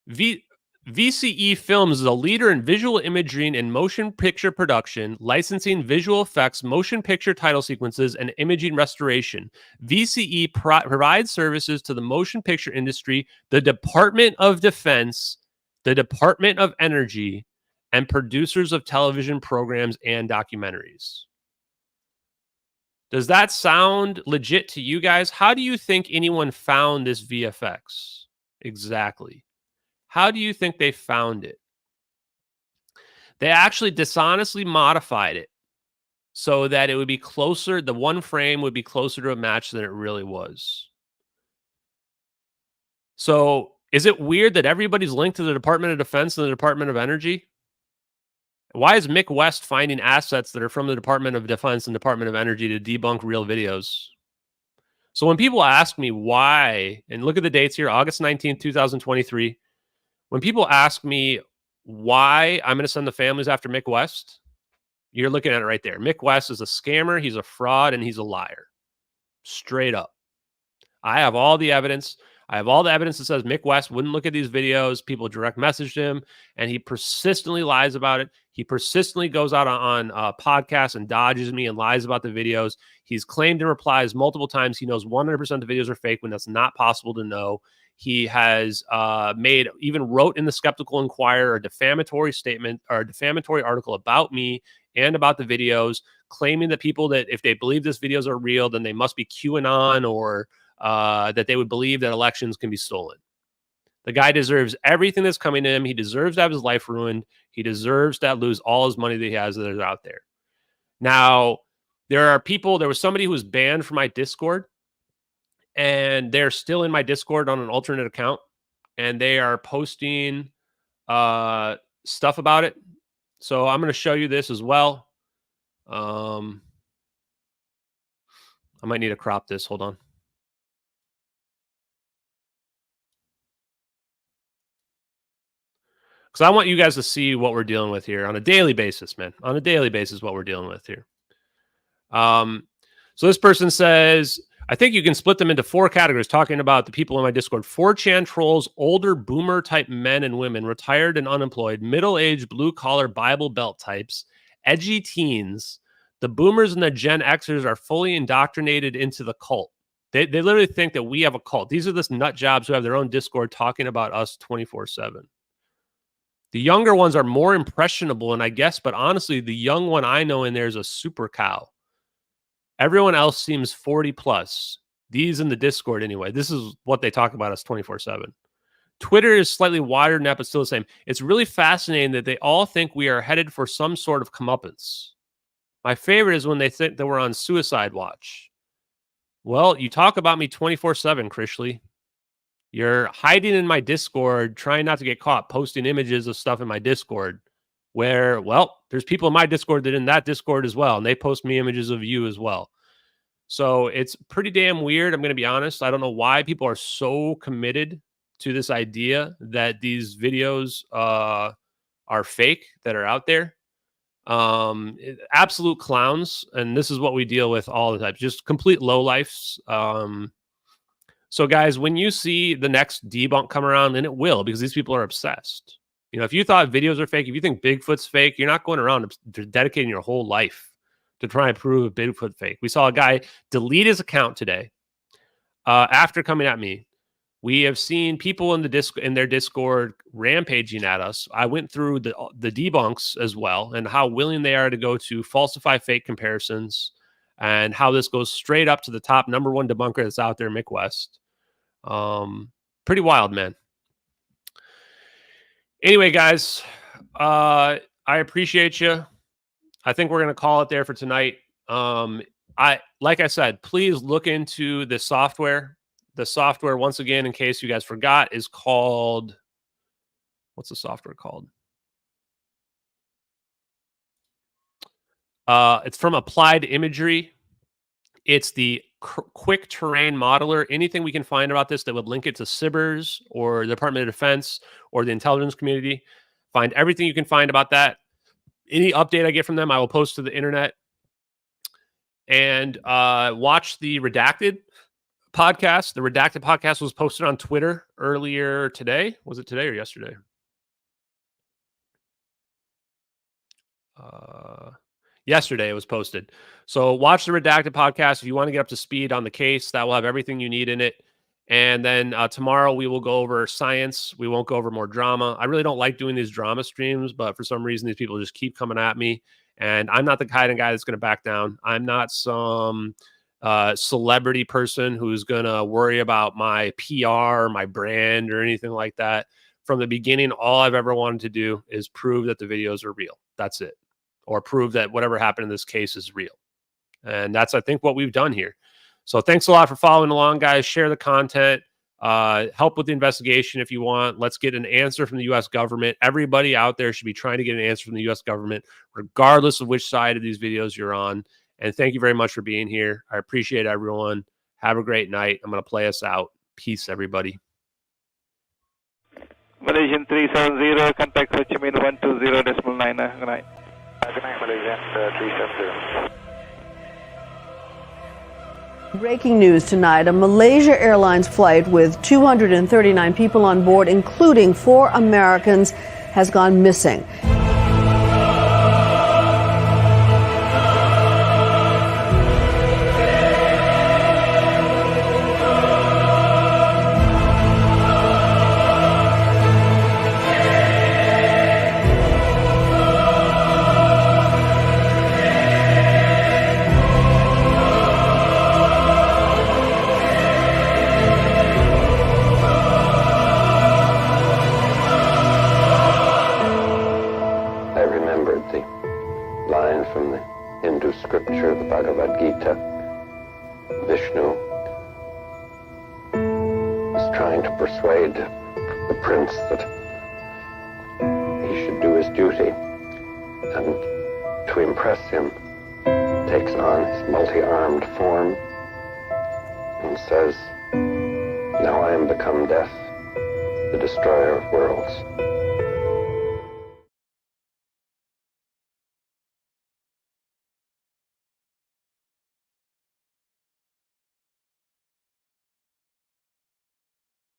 VCE Films is a leader in visual imaging and motion picture production, licensing visual effects, motion picture title sequences, and imaging restoration. VCE provides services to the motion picture industry, the Department of Defense, the Department of Energy, and producers of television programs and documentaries. Does that sound legit to you guys? How do you think anyone found this VFX? Exactly. How do you think they found it? They actually dishonestly modified it so that it would be closer, the one frame would be closer to a match than it really was. So is it weird that everybody's linked to the Department of Defense and the Department of Energy? Why is Mick West finding assets that are from the Department of Defense and Department of Energy to debunk real videos? So when people ask me why, and look at the dates here, August 19th, 2023, when people ask me why I'm going to send the families after Mick West, you're looking at it right there. Mick West is a scammer, he's a fraud, and he's a liar. Straight up. I have all the evidence. I have all the evidence that says Mick West wouldn't look at these videos. People direct messaged him, and he persistently lies about it. He persistently goes out on podcasts and dodges me and lies about the videos. He's claimed in replies multiple times he knows 100% the videos are fake when that's not possible to know. He has even wrote in the Skeptical Inquirer a defamatory statement or a defamatory article about me and about the videos, claiming that people that if they believe these videos are real, then they must be QAnon or that they would believe that elections can be stolen. The guy deserves everything that's coming to him. He deserves to have his life ruined. He deserves to lose all his money that he has that is out there. Now, there was somebody who was banned from my Discord, and they're still in my Discord on an alternate account, and they are posting stuff about it. So I'm going to show you this as well. I might need to crop this. Hold on. Because I want you guys to see what we're dealing with here on a daily basis, man. On a daily basis, what we're dealing with here. So this person says, I think you can split them into 4 categories, talking about the people in my Discord. 4chan trolls, older boomer type men and women, retired and unemployed, middle-aged blue-collar Bible Belt types, edgy teens. The boomers and the Gen Xers are fully indoctrinated into the cult. They literally think that we have a cult. These are the nut jobs who have their own Discord talking about us 24/7. The younger ones are more impressionable, and I guess, but honestly, the young one I know in there is a super cow. Everyone else seems 40 plus. These in the Discord anyway. This is what they talk about us 24/7. Twitter is slightly wider than that, but still the same. It's really fascinating that they all think we are headed for some sort of comeuppance. My favorite is when they think that we're on suicide watch. Well, you talk about me 24/7, Krishley. You're hiding in my Discord, trying not to get caught posting images of stuff in my Discord where, well, there's people in my Discord that are in that Discord as well, and they post me images of you as well. So it's pretty damn weird. I'm going to be honest. I don't know why people are so committed to this idea that these videos are fake that are out there. Absolute clowns. And this is what we deal with all the time. Just complete lowlifes. So guys, when you see the next debunk come around, and it will, because these people are obsessed. You know, if you thought videos are fake, if you think Bigfoot's fake, you're not going around dedicating your whole life to try and prove a Bigfoot fake. We saw a guy delete his account today after coming at me. We have seen people in their Discord rampaging at us. I went through the debunks as well, and how willing they are to go to falsify fake comparisons, and how this goes straight up to the top #1 debunker that's out there, Mick West. Pretty wild, man. Anyway, guys, I appreciate you. I think we're going to call it there for tonight. Like I said, please look into the software. The software, once again, in case you guys forgot, is called, what's the software called? It's from Applied Imagery. It's the quick terrain modeler. Anything we can find about this that would link it to CIBERS or the Department of Defense or the intelligence community, find everything you can find about that. Any update I get from them, I will post to the internet. And watch the Redacted podcast. The Redacted podcast was posted on Twitter earlier today. Was it today or yesterday? Yesterday it was posted. So watch the Redacted podcast if you want to get up to speed on the case. That will have everything you need in it. And then tomorrow we will go over science. We won't go over more drama. I really don't like doing these drama streams, but for some reason these people just keep coming at me. And I'm not the kind of guy that's going to back down. I'm not some celebrity person who's going to worry about my PR, my brand, or anything like that. From the beginning, all I've ever wanted to do is prove that the videos are real. That's it. Or prove that whatever happened in this case is real. And that's, I think, what we've done here. So thanks a lot for following along, guys. Share the content. Help with the investigation if you want. Let's get an answer from the U.S. government. Everybody out there should be trying to get an answer from the U.S. government, regardless of which side of these videos you're on. And thank you very much for being here. I appreciate everyone. Have a great night. I'm going to play us out. Peace, everybody. Malaysian 370, contact Ho Chi Minh 120.9. Good night. Good night, Malaysian 370. Breaking news tonight, a Malaysia Airlines flight with 239 people on board, including 4 Americans, has gone missing. Vishnu is trying to persuade the prince that duty, and to impress him, takes on his multi-armed form and says, "Now I am become death, the destroyer of worlds."